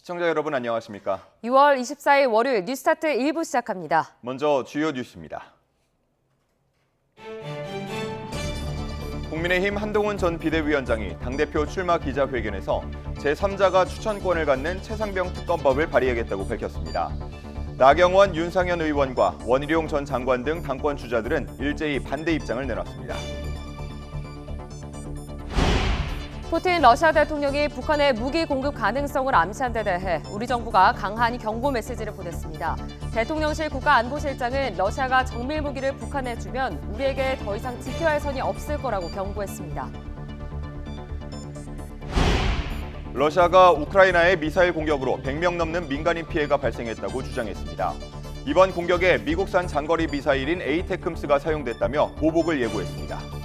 시청자 여러분 안녕하십니까? 6월 24일 월요일 뉴스타트 1부 시작합니다. 먼저 주요 뉴스입니다. 국민의힘 한동훈 전 비대위원장이 당대표 출마 기자회견에서 제3자가 추천권을 갖는 최상병 특검법을 발의하겠다고 밝혔습니다. 나경원, 윤상현 의원과 원희룡 전 장관 등 당권 주자들은 일제히 반대 입장을 내놨습니다. 푸틴 러시아 대통령이 북한의 무기 공급 가능성을 암시한 데 대해 우리 정부가 강한 경고 메시지를 보냈습니다. 대통령실 국가안보실장은 러시아가 정밀 무기를 북한에 주면 우리에게 더 이상 지켜야 할 선이 없을 거라고 경고했습니다. 러시아가 우크라이나의 미사일 공격으로 100명 넘는 민간인 피해가 발생했다고 주장했습니다. 이번 공격에 미국산 장거리 미사일인 에이테크음스가 사용됐다며 보복을 예고했습니다.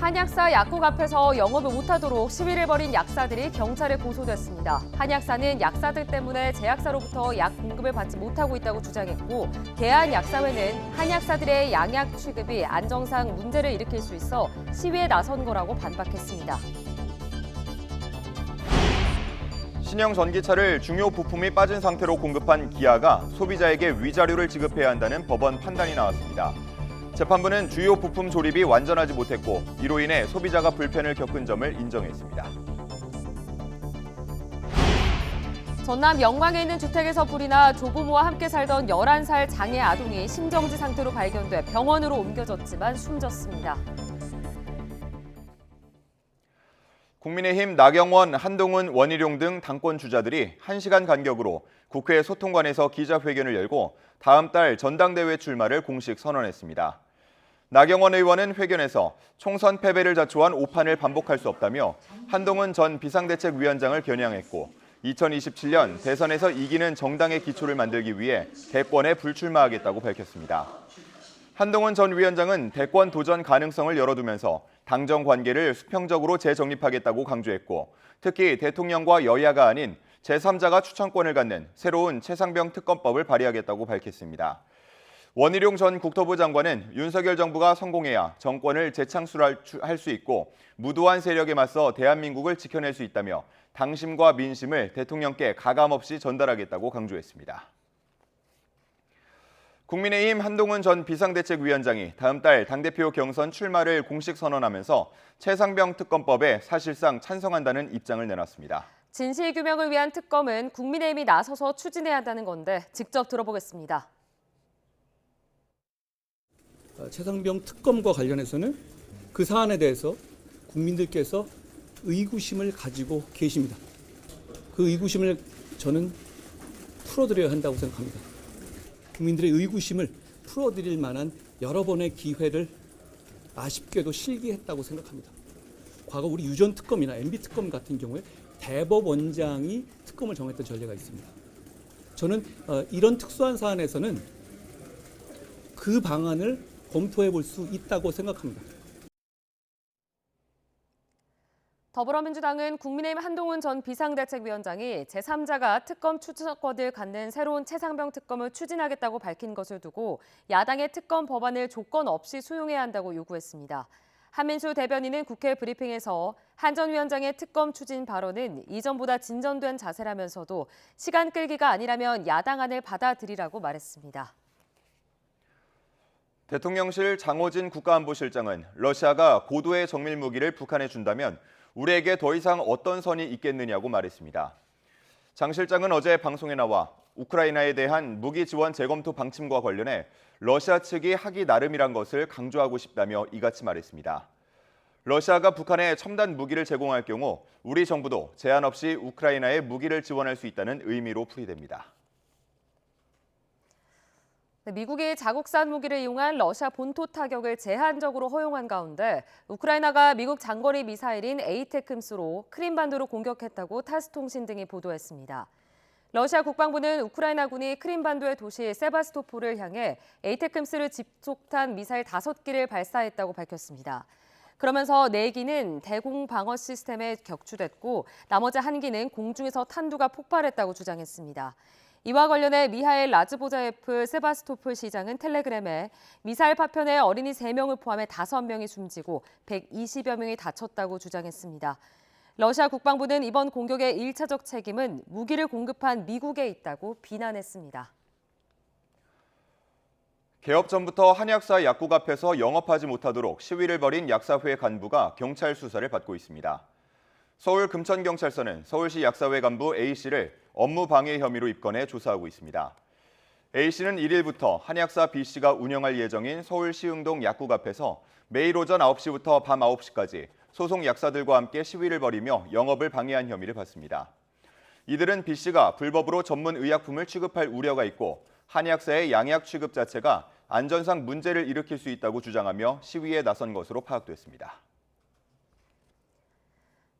한약사 약국 앞에서 영업을 못하도록 시위를 벌인 약사들이 경찰에 고소됐습니다. 한약사는 약사들 때문에 제약사로부터 약 공급을 받지 못하고 있다고 주장했고, 대한약사회는 한약사들의 양약 취급이 안정상 문제를 일으킬 수 있어 시위에 나선 거라고 반박했습니다. 신형 전기차를 중요 부품이 빠진 상태로 공급한 기아가 소비자에게 위자료를 지급해야 한다는 법원 판단이 나왔습니다. 재판부는 주요 부품 조립이 완전하지 못했고 이로 인해 소비자가 불편을 겪은 점을 인정했습니다. 전남 영광에 있는 주택에서 불이 나 조부모와 함께 살던 11살 장애 아동이 심정지 상태로 발견돼 병원으로 옮겨졌지만 숨졌습니다. 국민의힘 나경원, 한동훈, 원희룡 등 당권 주자들이 1시간 간격으로 국회 소통관에서 기자회견을 열고 다음 달 전당대회 출마를 공식 선언했습니다. 나경원 의원은 회견에서 총선 패배를 자초한 오판을 반복할 수 없다며 한동훈 전 비상대책위원장을 겨냥했고 2027년 대선에서 이기는 정당의 기초를 만들기 위해 대권에 불출마하겠다고 밝혔습니다. 한동훈 전 위원장은 대권 도전 가능성을 열어두면서 당정 관계를 수평적으로 재정립하겠다고 강조했고 특히 대통령과 여야가 아닌 제3자가 추천권을 갖는 새로운 최상병 특검법을 발의하겠다고 밝혔습니다. 원희룡 전 국토부 장관은 윤석열 정부가 성공해야 정권을 재창출할 수 있고 무도한 세력에 맞서 대한민국을 지켜낼 수 있다며 당심과 민심을 대통령께 가감없이 전달하겠다고 강조했습니다. 국민의힘 한동훈 전 비상대책위원장이 다음 달 당대표 경선 출마를 공식 선언하면서 최상병 특검법에 사실상 찬성한다는 입장을 내놨습니다. 진실규명을 위한 특검은 국민의힘이 나서서 추진해야 한다는 건데 직접 들어보겠습니다. 최상병 특검과 관련해서는 그 사안에 대해서 국민들께서 의구심을 가지고 계십니다. 그 의구심을 저는 풀어드려야 한다고 생각합니다. 국민들의 의구심을 풀어드릴 만한 여러 번의 기회를 아쉽게도 실기했다고 생각합니다. 과거 우리 유전 특검이나 MB 특검 같은 경우에 대법원장이 특검을 정했던 전례가 있습니다. 저는 이런 특수한 사안에서는 그 방안을 검토해 볼 수 있다고 생각합니다. 더불어민주당은 국민의힘 한동훈 전 비상대책위원장이 제3자가 특검 추천권을 갖는 새로운 최상병 특검을 추진하겠다고 밝힌 것을 두고 야당의 특검 법안을 조건 없이 수용해야 한다고 요구했습니다. 한민수 대변인은 국회 브리핑에서 한 전 위원장의 특검 추진 발언은 이전보다 진전된 자세라면서도 시간 끌기가 아니라면 야당안을 받아들이라고 말했습니다. 대통령실 장호진 국가안보실장은 러시아가 고도의 정밀 무기를 북한에 준다면 우리에게 더 이상 어떤 선이 있겠느냐고 말했습니다. 장 실장은 어제 방송에 나와 우크라이나에 대한 무기 지원 재검토 방침과 관련해 러시아 측이 하기 나름이란 것을 강조하고 싶다며 이같이 말했습니다. 러시아가 북한에 첨단 무기를 제공할 경우 우리 정부도 제한 없이 우크라이나에 무기를 지원할 수 있다는 의미로 풀이됩니다. 미국이 자국산 무기를 이용한 러시아 본토 타격을 제한적으로 허용한 가운데 우크라이나가 미국 장거리 미사일인 에이테크음스로 크림반도를 공격했다고 타스 통신 등이 보도했습니다. 러시아 국방부는 우크라이나군이 크림반도의 도시 세바스토폴을 향해 에이테크음스를 집속탄 미사일 5기를 발사했다고 밝혔습니다. 그러면서 4기는 대공 방어 시스템에 격추됐고 나머지 1기는 공중에서 탄두가 폭발했다고 주장했습니다. 이와 관련해 미하엘 라즈보자예프 세바스토폴 시장은 텔레그램에 미사일 파편에 어린이 3명을 포함해 5명이 숨지고 120여 명이 다쳤다고 주장했습니다. 러시아 국방부는 이번 공격의 1차적 책임은 무기를 공급한 미국에 있다고 비난했습니다. 개업 전부터 한약사 약국 앞에서 영업하지 못하도록 시위를 벌인 약사회 간부가 경찰 수사를 받고 있습니다. 서울 금천경찰서는 서울시 약사회 간부 A씨를 업무 방해 혐의로 입건해 조사하고 있습니다. A씨는 1일부터 한약사 B씨가 운영할 예정인 서울 시흥동 약국 앞에서 매일 오전 9시부터 밤 9시까지 소속 약사들과 함께 시위를 벌이며 영업을 방해한 혐의를 받습니다. 이들은 B씨가 불법으로 전문 의약품을 취급할 우려가 있고 한약사의 양약 취급 자체가 안전상 문제를 일으킬 수 있다고 주장하며 시위에 나선 것으로 파악됐습니다.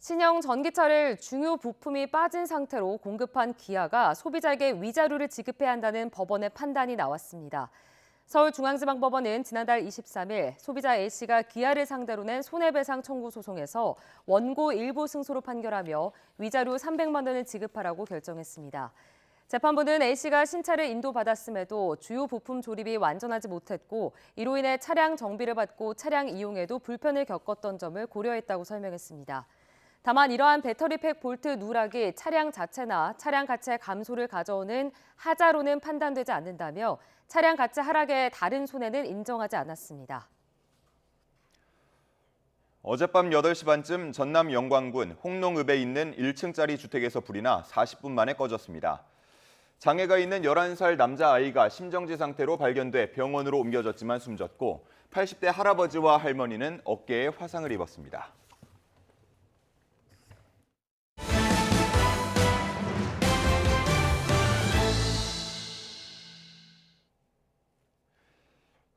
신형 전기차를 중요 부품이 빠진 상태로 공급한 기아가 소비자에게 위자료를 지급해야 한다는 법원의 판단이 나왔습니다. 서울중앙지방법원은 지난달 23일 소비자 A씨가 기아를 상대로 낸 손해배상 청구 소송에서 원고 일부 승소로 판결하며 위자료 300만 원을 지급하라고 결정했습니다. 재판부는 A씨가 신차를 인도받았음에도 주요 부품 조립이 완전하지 못했고 이로 인해 차량 정비를 받고 차량 이용에도 불편을 겪었던 점을 고려했다고 설명했습니다. 다만 이러한 배터리팩 볼트 누락이 차량 자체나 차량 가치의 감소를 가져오는 하자로는 판단되지 않는다며 차량 가치 하락의 다른 손해는 인정하지 않았습니다. 어젯밤 8시 반쯤 전남 영광군 홍농읍에 있는 1층짜리 주택에서 불이 나 40분 만에 꺼졌습니다. 장애가 있는 11살 남자아이가 심정지 상태로 발견돼 병원으로 옮겨졌지만 숨졌고 80대 할아버지와 할머니는 어깨에 화상을 입었습니다.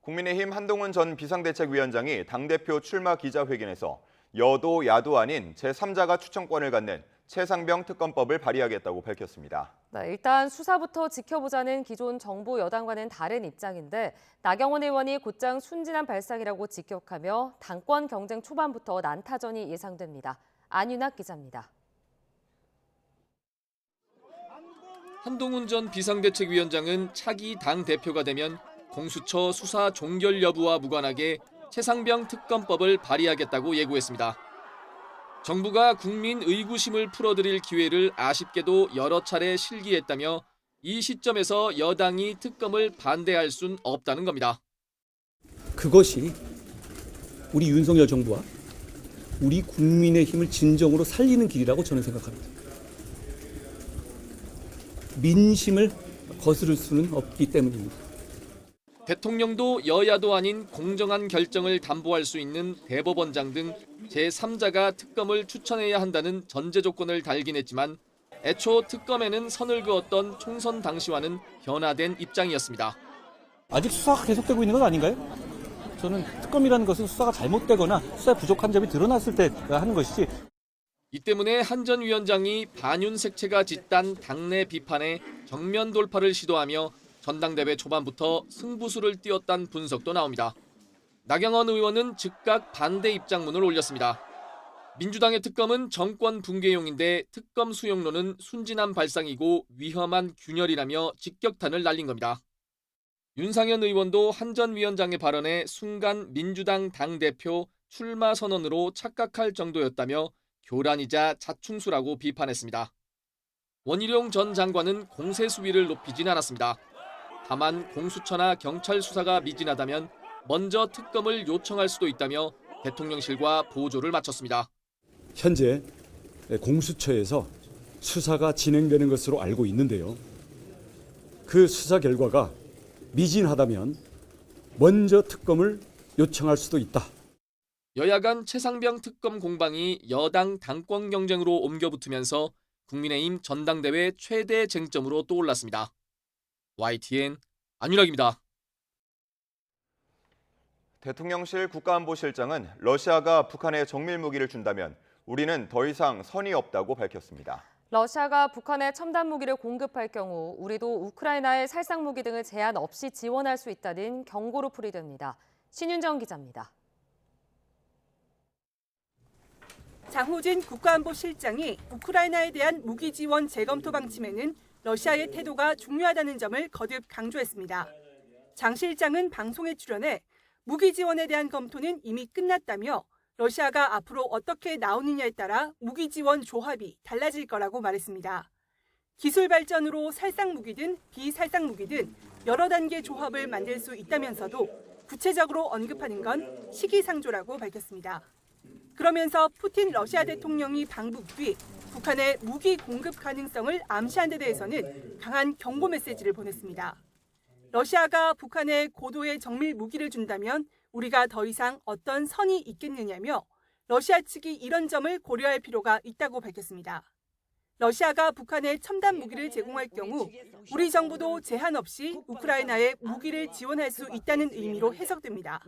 국민의힘 한동훈 전 비상대책위원장이 당대표 출마 기자회견에서 여도 야도 아닌 제3자가 추천권을 갖는 최상병 특검법을 발의하겠다고 밝혔습니다. 일단 수사부터 지켜보자는 기존 정부 여당과는 다른 입장인데 나경원 의원이 곧장 순진한 발상이라고 직격하며 당권 경쟁 초반부터 난타전이 예상됩니다. 안윤학 기자입니다. 한동훈 전 비상대책위원장은 차기 당대표가 되면 공수처 수사 종결 여부와 무관하게 최상병 특검법을 발의하겠다고 예고했습니다. 정부가 국민 의구심을 풀어드릴 기회를 아쉽게도 여러 차례 실기했다며 이 시점에서 여당이 특검을 반대할 순 없다는 겁니다. 그것이 우리 윤석열 정부와 우리 국민의 힘을 진정으로 살리는 길이라고 저는 생각합니다. 민심을 거스를 수는 없기 때문입니다. 대통령도 여야도 아닌 공정한 결정을 담보할 수 있는 대법원장 등 제3자가 특검을 추천해야 한다는 전제 조건을 달긴 했지만 애초 특검에는 선을 그었던 총선 당시와는 변화된 입장이었습니다. 아직 수사가 계속되고 있는 건 아닌가요? 저는 특검이라는 것은 수사가 잘못되거나 수사에 부족한 점이 드러났을 때 하는 것이지. 이 때문에 한 전 위원장이 반윤색채가 짙단 당내 비판에 정면 돌파를 시도하며 전당대회 초반부터 승부수를 띄웠다는 분석도 나옵니다. 나경원 의원은 즉각 반대 입장문을 올렸습니다. 민주당의 특검은 정권 붕괴용인데 특검 수용론은 순진한 발상이고 위험한 균열이라며 직격탄을 날린 겁니다. 윤상현 의원도 한 전 위원장의 발언에 순간 민주당 당대표 출마 선언으로 착각할 정도였다며 교란이자 자충수라고 비판했습니다. 원희룡 전 장관은 공세 수위를 높이진 않았습니다. 다만 공수처나 경찰 수사가 미진하다면 먼저 특검을 요청할 수도 있다며 대통령실과 보조를 마쳤습니다. 현재 공수처에서 수사가 진행되는 것으로 알고 있는데요. 그 수사 결과가 미진하다면 먼저 특검을 요청할 수도 있다. 여야 간 최상병 특검 공방이 여당 당권 경쟁으로 옮겨붙으면서 국민의힘 전당대회 최대 쟁점으로 떠올랐습니다. YTN 안윤학입니다. 대통령실 국가안보실장은 러시아가 북한에 정밀 무기를 준다면 우리는 더 이상 선이 없다고 밝혔습니다. 러시아가 북한에 첨단 무기를 공급할 경우 우리도 우크라이나의 살상 무기 등을 제한 없이 지원할 수 있다는 경고로 풀이됩니다. 신윤정 기자입니다. 장호진 국가안보실장이 우크라이나에 대한 무기 지원 재검토 방침에는 러시아의 태도가 중요하다는 점을 거듭 강조했습니다. 장 실장은 방송에 출연해 무기 지원에 대한 검토는 이미 끝났다며 러시아가 앞으로 어떻게 나오느냐에 따라 무기 지원 조합이 달라질 거라고 말했습니다. 기술 발전으로 살상 무기든 비살상 무기든 여러 단계 조합을 만들 수 있다면서도 구체적으로 언급하는 건 시기상조라고 밝혔습니다. 그러면서 푸틴 러시아 대통령이 방북 뒤 북한의 무기 공급 가능성을 암시한 데 대해서는 강한 경고 메시지를 보냈습니다. 러시아가 북한에 고도의 정밀 무기를 준다면 우리가 더 이상 어떤 선이 있겠느냐며 러시아 측이 이런 점을 고려할 필요가 있다고 밝혔습니다. 러시아가 북한에 첨단 무기를 제공할 경우 우리 정부도 제한 없이 우크라이나에 무기를 지원할 수 있다는 의미로 해석됩니다.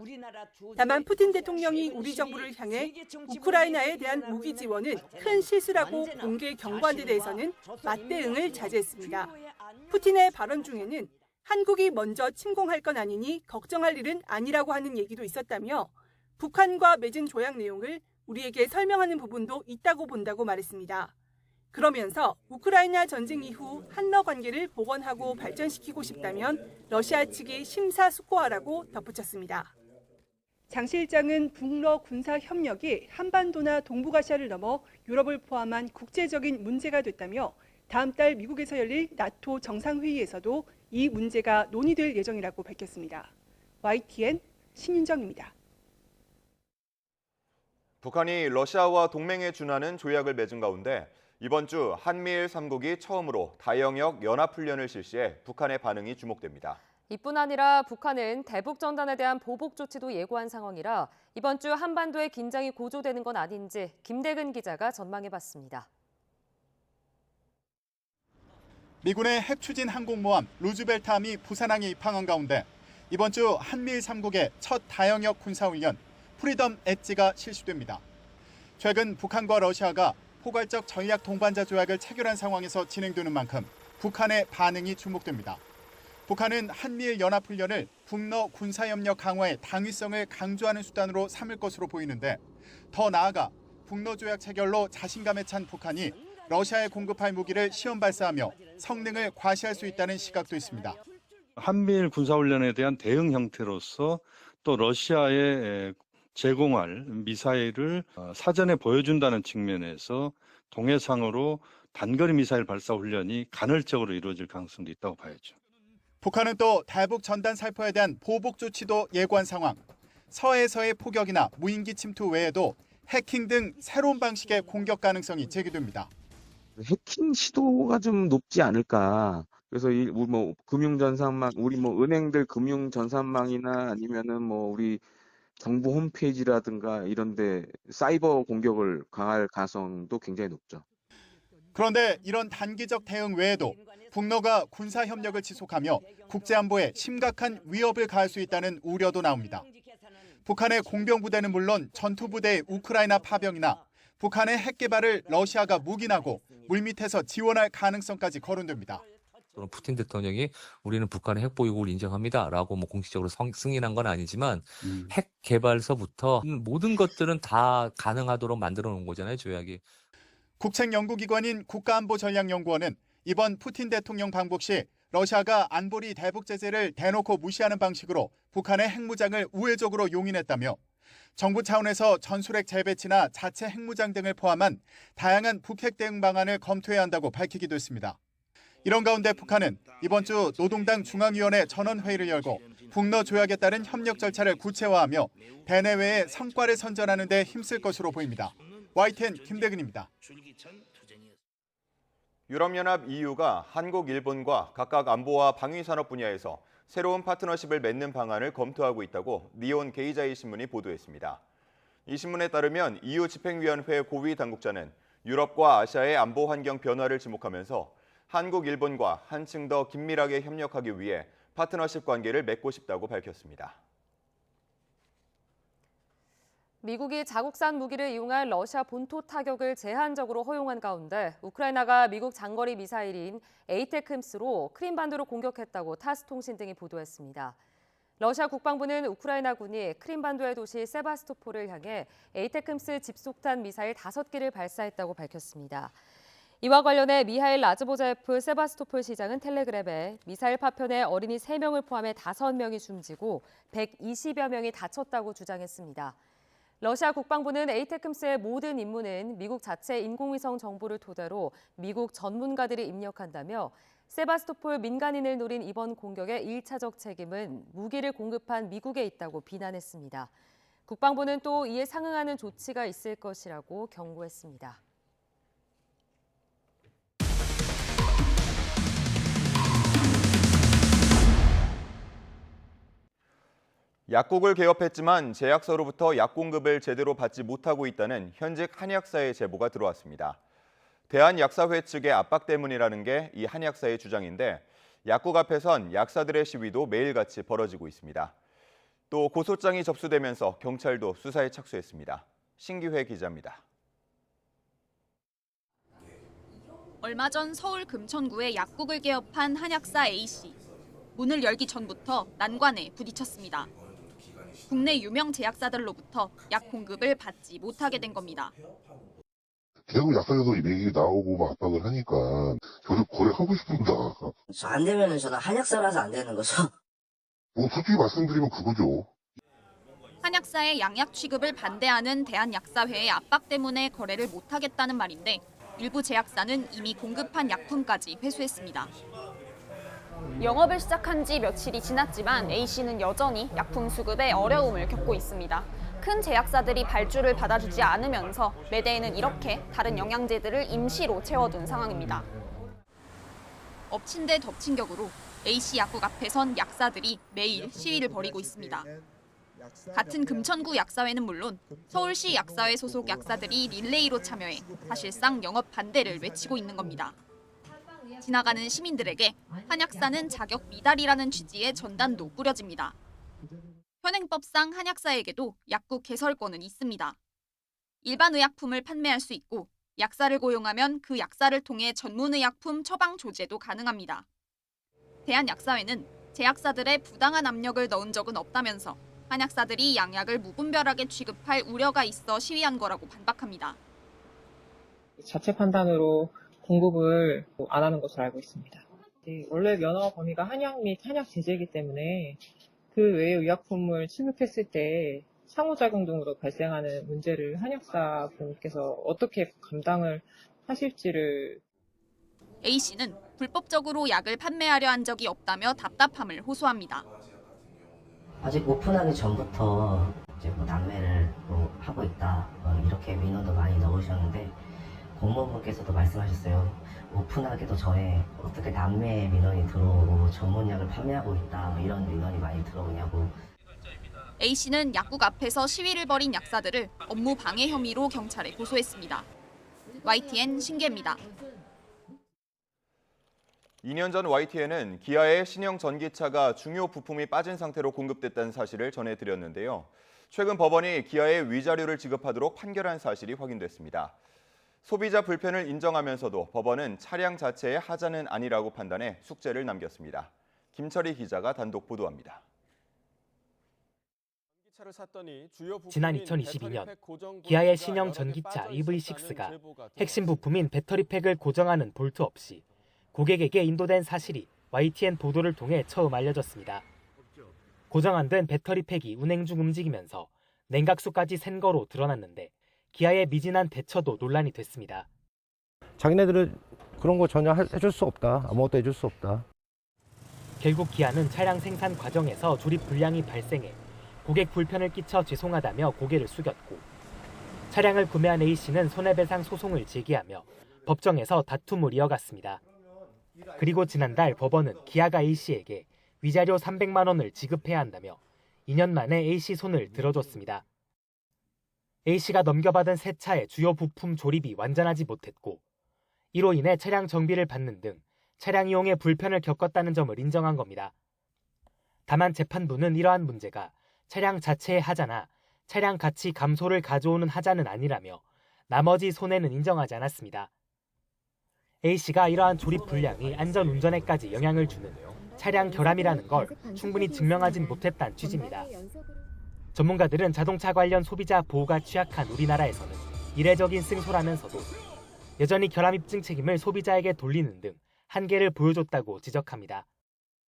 다만 푸틴 대통령이 우리 정부를 향해 우크라이나에 대한 무기 지원은 큰 실수라고 공개 경고한 데 대해서는 맞대응을 자제했습니다. 푸틴의 발언 중에는 한국이 먼저 침공할 건 아니니 걱정할 일은 아니라고 하는 얘기도 있었다며 북한과 맺은 조약 내용을 우리에게 설명하는 부분도 있다고 본다고 말했습니다. 그러면서 우크라이나 전쟁 이후 한러 관계를 복원하고 발전시키고 싶다면 러시아 측이 심사숙고하라고 덧붙였습니다. 장 실장은 북러 군사 협력이 한반도나 동북아시아를 넘어 유럽을 포함한 국제적인 문제가 됐다며 다음 달 미국에서 열릴 나토 정상회의에서도 이 문제가 논의될 예정이라고 밝혔습니다. YTN 신윤정입니다. 북한이 러시아와 동맹에 준하는 조약을 맺은 가운데 이번 주 한미일 3국이 처음으로 다영역 연합훈련을 실시해 북한의 반응이 주목됩니다. 이뿐 아니라 북한은 대북 전단에 대한 보복 조치도 예고한 상황이라 이번 주 한반도의 긴장이 고조되는 건 아닌지 김대근 기자가 전망해봤습니다. 미군의 핵 추진 항공모함 루즈벨트함이 부산항에 입항한 가운데 이번 주 한미일 3국의 첫 다영역 군사훈련 프리덤 엣지가 실시됩니다. 최근 북한과 러시아가 포괄적 전략 동반자 조약을 체결한 상황에서 진행되는 만큼 북한의 반응이 주목됩니다. 북한은 한미일 연합훈련을 북러 군사협력 강화의 당위성을 강조하는 수단으로 삼을 것으로 보이는데 더 나아가 북러 조약 체결로 자신감에 찬 북한이 러시아에 공급할 무기를 시험 발사하며 성능을 과시할 수 있다는 시각도 있습니다. 한미일 군사훈련에 대한 대응 형태로서 또 러시아에 제공할 미사일을 사전에 보여준다는 측면에서 동해상으로 단거리 미사일 발사 훈련이 간헐적으로 이루어질 가능성도 있다고 봐야죠. 북한은 또 대북 전단 살포에 대한 보복 조치도 예고한 상황. 서해에서의 포격이나 무인기 침투 외에도 해킹 등 새로운 방식의 공격 가능성이 제기됩니다. 해킹 시도가 좀 높지 않을까. 그래서 우리 뭐 금융전산망, 우리 뭐 은행들 금융전산망이나 아니면은 뭐 우리 정부 홈페이지라든가 이런데 사이버 공격을 강할 가능성도 굉장히 높죠. 그런데 이런 단기적 대응 외에도 북러가 군사 협력을 지속하며 국제안보에 심각한 위협을 가할 수 있다는 우려도 나옵니다. 북한의 공병부대는 물론 전투부대의 우크라이나 파병이나 북한의 핵 개발을 러시아가 묵인하고 물밑에서 지원할 가능성까지 거론됩니다. 푸틴 대통령이 우리는 북한의 핵 보유국을 인정합니다라고 뭐 공식적으로 승인한 건 아니지만 핵 개발서부터 모든 것들은 다 가능하도록 만들어 놓은 거잖아요, 조약이. 국책 연구기관인 국가안보전략연구원은 이번 푸틴 대통령 방북 시 러시아가 안보리 대북 제재를 대놓고 무시하는 방식으로 북한의 핵무장을 우회적으로 용인했다며 정부 차원에서 전술핵 재배치나 자체 핵무장 등을 포함한 다양한 북핵 대응 방안을 검토해야 한다고 밝히기도 했습니다. 이런 가운데 북한은 이번 주 노동당 중앙위원회 전원회의를 열고 북러 조약에 따른 협력 절차를 구체화하며 대내외의 성과를 선전하는 데 힘쓸 것으로 보입니다. YTN 김대근입니다. 유럽연합 EU가 한국, 일본과 각각 안보와 방위산업 분야에서 새로운 파트너십을 맺는 방안을 검토하고 있다고 니온 게이자이 신문이 보도했습니다. 이 신문에 따르면 EU 집행위원회 고위 당국자는 유럽과 아시아의 안보 환경 변화를 지목하면서 한국, 일본과 한층 더 긴밀하게 협력하기 위해 파트너십 관계를 맺고 싶다고 밝혔습니다. 미국이 자국산 무기를 이용한 러시아 본토 타격을 제한적으로 허용한 가운데 우크라이나가 미국 장거리 미사일인 에이테크임스로 크림반도를 공격했다고 타스 통신 등이 보도했습니다. 러시아 국방부는 우크라이나군이 크림반도의 도시 세바스토폴을 향해 에이테크임스 집속탄 미사일 5기를 발사했다고 밝혔습니다. 이와 관련해 미하일 라즈보자예프 세바스토폴 시장은 텔레그램에 미사일 파편에 어린이 3명을 포함해 5명이 숨지고 120여 명이 다쳤다고 주장했습니다. 러시아 국방부는 에이테크스의 모든 임무는 미국 자체 인공위성 정보를 토대로 미국 전문가들이 입력한다며 세바스토폴 민간인을 노린 이번 공격의 1차적 책임은 무기를 공급한 미국에 있다고 비난했습니다. 국방부는 또 이에 상응하는 조치가 있을 것이라고 경고했습니다. 약국을 개업했지만 제약사로부터 약 공급을 제대로 받지 못하고 있다는 현직 한의학사의 제보가 들어왔습니다. 대한약사회 측의 압박 때문이라는 게 이 한의학사의 주장인데 약국 앞에선 약사들의 시위도 매일같이 벌어지고 있습니다. 또 고소장이 접수되면서 경찰도 수사에 착수했습니다. 신기회 기자입니다. 얼마 전 서울 금천구에 약국을 개업한 한약사 A씨. 문을 열기 전부터 난관에 부딪혔습니다. 국내 유명 제약사들로부터 약 공급을 받지 못하게 된 겁니다. 계속 약사에서 얘기 나오고 막 압박을 하니까 저도 거래하고 싶습니다. 안 되면은 저는 한약사라서 안 되는 거죠. 뭐 솔직히 말씀드리면 그거죠. 한약사의 양약 취급을 반대하는 대한약사회의 압박 때문에 거래를 못하겠다는 말인데 일부 제약사는 이미 공급한 약품까지 회수했습니다. 영업을 시작한 지 며칠이 지났지만 A씨는 여전히 약품 수급에 어려움을 겪고 있습니다. 큰 제약사들이 발주를 받아주지 않으면서 매대에는 이렇게 다른 영양제들을 임시로 채워둔 상황입니다. 엎친 데 덮친 격으로 A씨 약국 앞에선 약사들이 매일 시위를 벌이고 있습니다. 같은 금천구 약사회는 물론 서울시 약사회 소속 약사들이 릴레이로 참여해 사실상 영업 반대를 외치고 있는 겁니다. 지나가는 시민들에게 한약사는 자격 미달이라는 취지의 전단도 뿌려집니다. 현행법상 한약사에게도 약국 개설권은 있습니다. 일반 의약품을 판매할 수 있고 약사를 고용하면 그 약사를 통해 전문의약품 처방 조제도 가능합니다. 대한약사회는 제약사들의 부당한 압력을 넣은 적은 없다면서 한약사들이 양약을 무분별하게 취급할 우려가 있어 시위한 거라고 반박합니다. 자체 판단으로 공급을 안 하는 것으로 알고 있습니다. 원래 면허 범위가 한약 및 한약 제제이기 때문에 그 외의 의약품을 취급했을 때 상호작용 등으로 발생하는 문제를 한약사 분께서 어떻게 감당을 하실지를. A씨는 불법적으로 약을 판매하려 한 적이 없다며 답답함을 호소합니다. 아직 오픈하기 전부터 이제 남매를 하고 있다 이렇게 민원도 많이 넣으셨는데 공무원분께서도 말씀하셨어요. 오픈하기도 전에 어떻게 남매 민원이 들어오고 전문약을 판매하고 있다 이런 민원이 많이 들어오냐고. A씨는 약국 앞에서 시위를 벌인 약사들을 업무 방해 혐의로 경찰에 고소했습니다. YTN 신기입니다. 2년 전 YTN은 기아의 신형 전기차가 중요 부품이 빠진 상태로 공급됐다는 사실을 전해드렸는데요. 최근 법원이 기아에 위자료를 지급하도록 판결한 사실이 확인됐습니다. 소비자 불편을 인정하면서도 법원은 차량 자체의 하자는 아니라고 판단해 숙제를 남겼습니다. 김철희 기자가 단독 보도합니다. 지난 2022년 기아의 신형 전기차 EV6가 핵심 부품인 배터리팩을 고정하는 볼트 없이 고객에게 인도된 사실이 YTN 보도를 통해 처음 알려졌습니다. 고정 안 된 배터리팩이 운행 중 움직이면서 냉각수까지 샌 거로 드러났는데 기아의 미진한 대처도 논란이 됐습니다. 자기네들은 그런 거 전혀 해줄 수 없다. 아무것도 해줄 수 없다. 결국 기아는 차량 생산 과정에서 조립 불량이 발생해 고객 불편을 끼쳐 죄송하다며 고개를 숙였고 차량을 구매한 A씨는 손해배상 소송을 제기하며 법정에서 다툼을 이어갔습니다. 그리고 지난달 법원은 기아가 A씨에게 위자료 300만 원을 지급해야 한다며 2년 만에 A씨 손을 들어줬습니다. A씨가 넘겨받은 새 차의 주요 부품 조립이 완전하지 못했고 이로 인해 차량 정비를 받는 등 차량 이용에 불편을 겪었다는 점을 인정한 겁니다. 다만 재판부는 이러한 문제가 차량 자체의 하자나 차량 가치 감소를 가져오는 하자는 아니라며 나머지 손해는 인정하지 않았습니다. A씨가 이러한 조립 불량이 안전운전에까지 영향을 주는 차량 결함이라는 걸 충분히 증명하진 못했다는 취지입니다. 전문가들은 자동차 관련 소비자 보호가 취약한 우리나라에서는 이례적인 승소라면서도 여전히 결함 입증 책임을 소비자에게 돌리는 등 한계를 보여줬다고 지적합니다.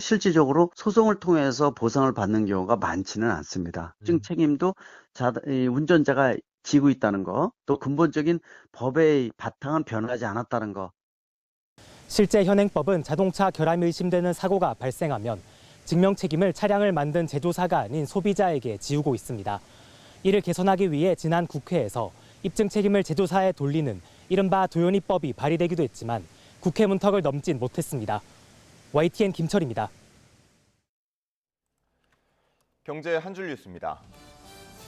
실질적으로 소송을 통해서 보상을 받는 경우가 많지는 않습니다. 특정 책임도 이 운전자가 지고 있다는 거, 또 근본적인 법의 바탕은 변하지 않았다는 거. 실제 현행법은 자동차 결함이 의심되는 사고가 발생하면 증명 책임을 차량을 만든 제조사가 아닌 소비자에게 지우고 있습니다. 이를 개선하기 위해 지난 국회에서 입증 책임을 제조사에 돌리는 이른바 도연이법이 발의되기도 했지만 국회 문턱을 넘진 못했습니다. YTN 김철입니다. 경제 한 줄 뉴스입니다.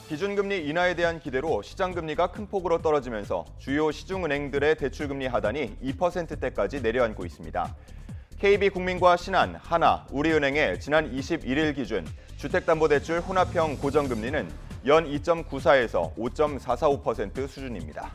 기준금리 인하에 대한 기대로 시장금리가 큰 폭으로 떨어지면서 주요 시중은행들의 대출금리 하단이 2%대까지 내려앉고 있습니다. KB국민과 신한, 하나, 우리은행의 지난 21일 기준 주택담보대출 혼합형 고정금리는 연 2.94에서 5.445% 수준입니다.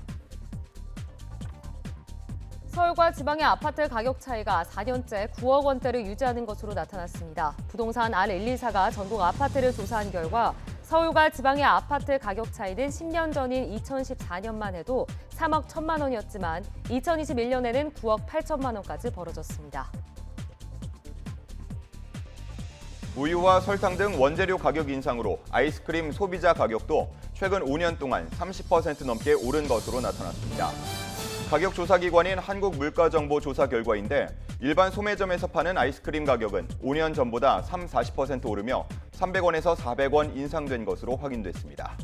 서울과 지방의 아파트 가격 차이가 4년째 9억 원대를 유지하는 것으로 나타났습니다. 부동산 R124가 전국 아파트를 조사한 결과 서울과 지방의 아파트 가격 차이는 10년 전인 2014년만 해도 3억 1천만 원이었지만 2021년에는 9억 8천만 원까지 벌어졌습니다. 우유와 설탕 등 원재료 가격 인상으로 아이스크림 소비자 가격도 최근 5년 동안 30% 넘게 오른 것으로 나타났습니다. 가격 조사기관인 한국물가정보조사 결과인데 일반 소매점에서 파는 아이스크림 가격은 5년 전보다 40% 오르며 300원에서 400원 인상된 것으로 확인됐습니다.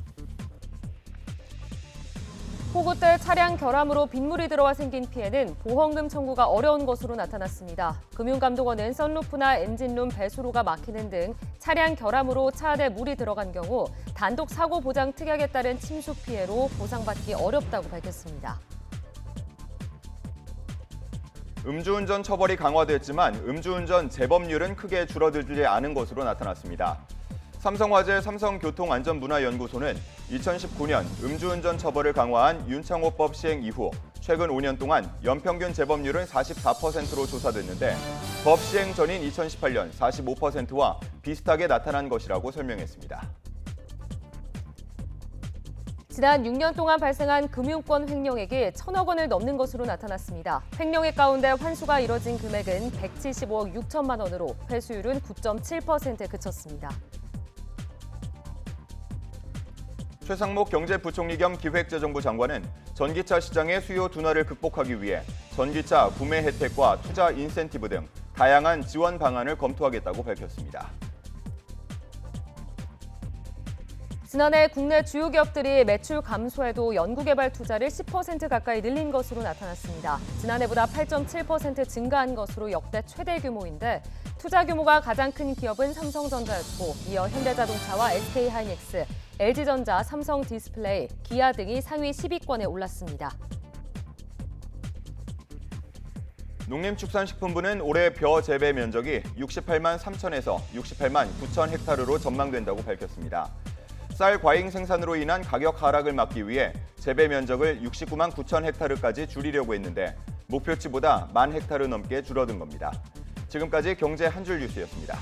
폭우 때 차량 결함으로 빗물이 들어와 생긴 피해는 보험금 청구가 어려운 것으로 나타났습니다. 금융감독원은 선루프나 엔진룸 배수로가 막히는 등 차량 결함으로 차 안에 물이 들어간 경우 단독 사고 보장 특약에 따른 침수 피해로 보상받기 어렵다고 밝혔습니다. 음주운전 처벌이 강화됐지만 음주운전 재범률은 크게 줄어들지 않은 것으로 나타났습니다. 삼성화재 삼성교통안전문화연구소는 2019년 음주운전 처벌을 강화한 윤창호법 시행 이후 최근 5년 동안 연평균 재범률은 44%로 조사됐는데 법 시행 전인 2018년 45%와 비슷하게 나타난 것이라고 설명했습니다. 지난 6년 동안 발생한 금융권 횡령액이 1,000억 원을 넘는 것으로 나타났습니다. 횡령액 가운데 환수가 이뤄진 금액은 175억 6천만 원으로 회수율은 9.7%에 그쳤습니다. 최상목 경제부총리 겸 기획재정부 장관은 전기차 시장의 수요 둔화를 극복하기 위해 전기차 구매 혜택과 투자 인센티브 등 다양한 지원 방안을 검토하겠다고 밝혔습니다. 지난해 국내 주요 기업들이 매출 감소에도 연구개발 투자를 10% 가까이 늘린 것으로 나타났습니다. 지난해보다 8.7% 증가한 것으로 역대 최대 규모인데 투자 규모가 가장 큰 기업은 삼성전자였고 이어 현대자동차와 SK하이닉스, LG전자, 삼성디스플레이, 기아 등이 상위 10위권에 올랐습니다. 농림축산식품부는 올해 벼 재배 면적이 68만 3천에서 68만 9천 헥타르로 전망된다고 밝혔습니다. 쌀 과잉 생산으로 인한 가격 하락을 막기 위해 재배 면적을 69만 9천 헥타르까지 줄이려고 했는데 목표치보다 1만 헥타르 넘게 줄어든 겁니다. 지금까지 경제 한 줄 뉴스였습니다.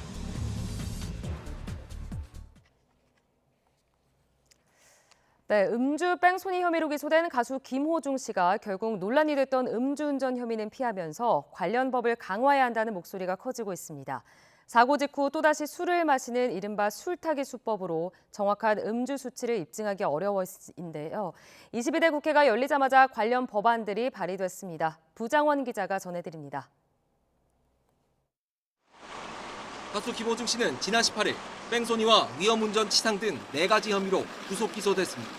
네, 음주 뺑소니 혐의로 기소된 가수 김호중 씨가 결국 논란이 됐던 음주운전 혐의는 피하면서 관련 법을 강화해야 한다는 목소리가 커지고 있습니다. 사고 직후 또다시 술을 마시는 이른바 술타기 수법으로 정확한 음주 수치를 입증하기 어려워인데요. 22대 국회가 열리자마자 관련 법안들이 발의됐습니다. 부장원 기자가 전해드립니다. 가수 김호중 씨는 지난 18일 뺑소니와 위험운전 치상 등 4가지 혐의로 구속 기소됐습니다.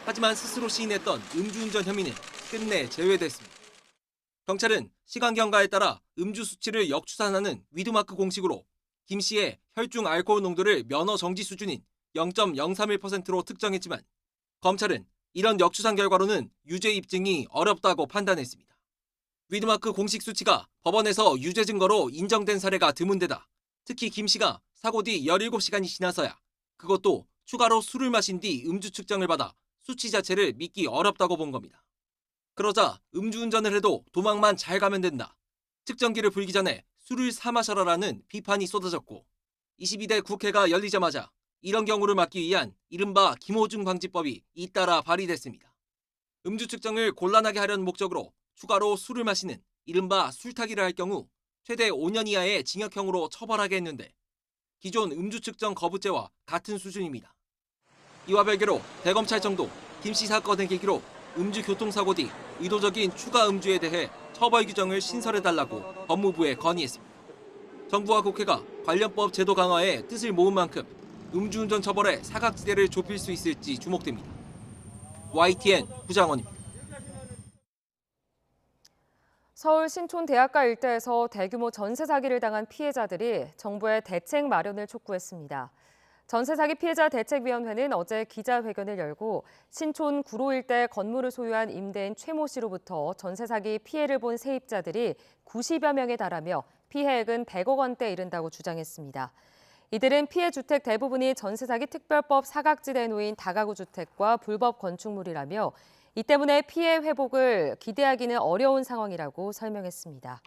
하지만 스스로 시인했던 음주운전 혐의는 끝내 제외됐습니다. 경찰은 시간 경과에 따라 음주 수치를 역추산하는 위드마크 공식으로 김 씨의 혈중 알코올 농도를 면허 정지 수준인 0.031%로 특정했지만 검찰은 이런 역추산 결과로는 유죄 입증이 어렵다고 판단했습니다. 위드마크 공식 수치가 법원에서 유죄 증거로 인정된 사례가 드문데다 특히 김 씨가 사고 뒤 17시간이 지나서야 그것도 추가로 술을 마신 뒤 음주 측정을 받아 수치 자체를 믿기 어렵다고 본 겁니다. 그러자 음주운전을 해도 도망만 잘 가면 된다. 측정기를 불기 전에 술을 사 마셔라라는 비판이 쏟아졌고 22대 국회가 열리자마자 이런 경우를 막기 위한 이른바 김호중 방지법이 잇따라 발의됐습니다. 음주 측정을 곤란하게 하려는 목적으로 추가로 술을 마시는 이른바 술타기를 할 경우 최대 5년 이하의 징역형으로 처벌하게 했는데 기존 음주 측정 거부죄와 같은 수준입니다. 이와 별개로 대검찰청도 김 씨 사건을 계기로 음주 교통사고 뒤 의도적인 추가 음주에 대해 처벌 규정을 신설해달라고 법무부에 건의했습니다. 정부와 국회가 관련법 제도 강화에 뜻을 모은 만큼 음주운전 처벌의 사각지대를 좁힐 수 있을지 주목됩니다. YTN 구장원입니다. 서울 신촌 대학가 일대에서 대규모 전세 사기를 당한 피해자들이 정부의 대책 마련을 촉구했습니다. 전세 사기 피해자 대책위원회는 어제 기자회견을 열고 신촌 구로 일대 건물을 소유한 임대인 최모 씨로부터 전세 사기 피해를 본 세입자들이 90여 명에 달하며 피해액은 100억 원대에 이른다고 주장했습니다. 이들은 피해 주택 대부분이 전세 사기 특별법 사각지대에 놓인 다가구 주택과 불법 건축물이라며 이 때문에 피해 회복을 기대하기는 어려운 상황이라고 설명했습니다.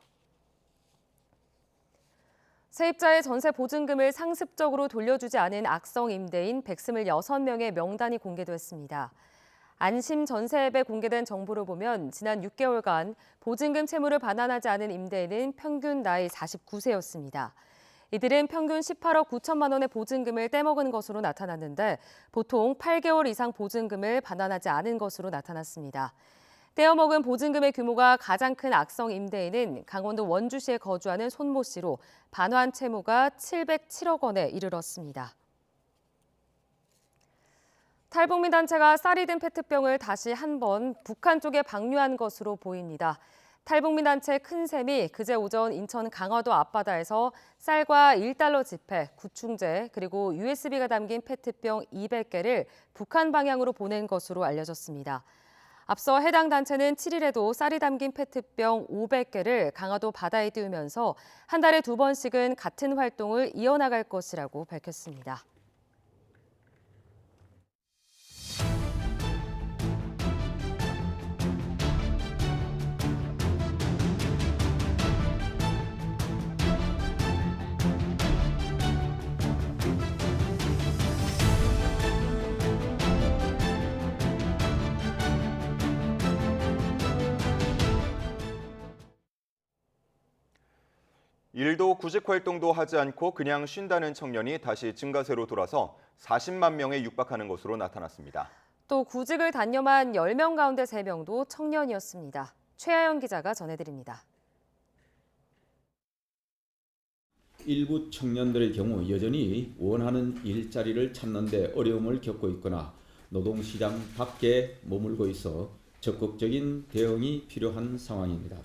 세입자의 전세 보증금을 상습적으로 돌려주지 않은 악성 임대인 126명의 명단이 공개됐습니다. 안심 전세앱에 공개된 정보를 보면 지난 6개월간 보증금 채무를 반환하지 않은 임대인은 평균 나이 49세였습니다. 이들은 평균 18억 9천만 원의 보증금을 떼먹은 것으로 나타났는데 보통 8개월 이상 보증금을 반환하지 않은 것으로 나타났습니다. 떼어먹은 보증금의 규모가 가장 큰 악성 임대인은 강원도 원주시에 거주하는 손모 씨로 반환 채무가 707억 원에 이르렀습니다. 탈북민 단체가 쌀이 든 페트병을 다시 한번 북한 쪽에 방류한 것으로 보입니다. 탈북민 단체 큰샘이 그제 오전 인천 강화도 앞바다에서 쌀과 1달러 지폐, 구충제, 그리고 USB가 담긴 페트병 200개를 북한 방향으로 보낸 것으로 알려졌습니다. 앞서 해당 단체는 7일에도 쌀이 담긴 페트병 500개를 강화도 바다에 띄우면서 한 달에 2번씩은 같은 활동을 이어나갈 것이라고 밝혔습니다. 일도 구직 활동도 하지 않고 그냥 쉰다는 청년이 다시 증가세로 돌아서 40만 명에 육박하는 것으로 나타났습니다. 또 구직을 단념한 10명 가운데 3명도 청년이었습니다. 최하영 기자가 전해드립니다. 일부 청년들의 경우 여전히 원하는 일자리를 찾는 데 어려움을 겪고 있거나 노동시장 밖에 머물고 있어 적극적인 대응이 필요한 상황입니다.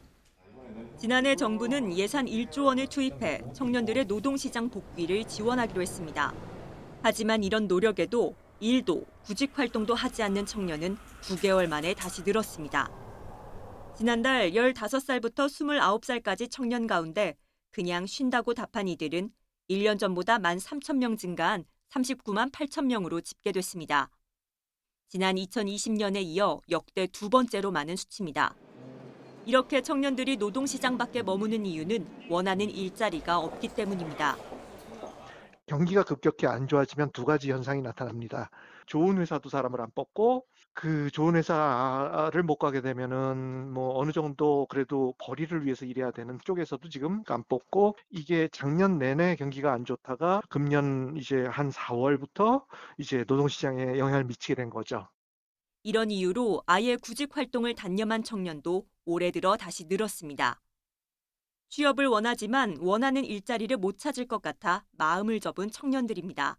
지난해 정부는 예산 1조 원을 투입해 청년들의 노동시장 복귀를 지원하기로 했습니다. 하지만 이런 노력에도 일도 구직 활동도 하지 않는 청년은 9개월 만에 다시 늘었습니다. 지난달 15살부터 29살까지 청년 가운데 그냥 쉰다고 답한 이들은 1년 전보다 13,000명 증가한 39만 8천 명으로 집계됐습니다. 지난 2020년에 이어 역대 두 번째로 많은 수치입니다. 이렇게 청년들이 노동시장 밖에 머무는 이유는 원하는 일자리가 없기 때문입니다. 경기가 급격히 안 좋아지면 두 가지 현상이 나타납니다. 좋은 회사도 사람을 안 뽑고 그 좋은 회사를 못 가게 되면은 뭐 어느 정도 그래도 벌이를 위해서 일해야 되는 쪽에서도 지금 안 뽑고 이게 작년 내내 경기가 안 좋다가 금년 이제 한 4월부터 이제 노동시장에 영향을 미치게 된 거죠. 이런 이유로 아예 구직 활동을 단념한 청년도 올해 들어 다시 늘었습니다. 취업을 원하지만 원하는 일자리를 못 찾을 것 같아 마음을 접은 청년들입니다.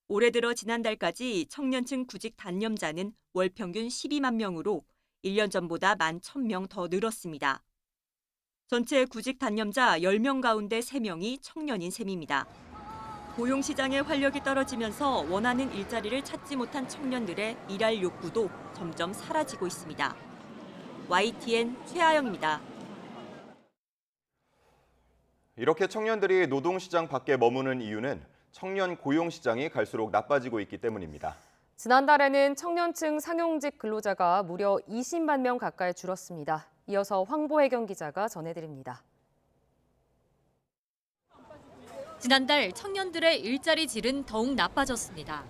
올해 들어 지난달까지 청년층 구직 단념자는 월 평균 12만 명으로 1년 전보다 11,000명 더 늘었습니다. 전체 구직 단념자 10명 가운데 3명이 청년인 셈입니다. 고용시장의 활력이 떨어지면서 원하는 일자리를 찾지 못한 청년들의 일할 욕구도 점점 사라지고 있습니다. YTN 최하영입니다. 이렇게 청년들이 노동시장 밖에 머무는 이유는 청년 고용시장이 갈수록 나빠지고 있기 때문입니다. 지난달에는 청년층 상용직 근로자가 무려 20만 명 가까이 줄었습니다. 이어서 황보혜경 기자가 전해드립니다. 지난달 청년들의 일자리 질은 더욱 나빠졌습니다.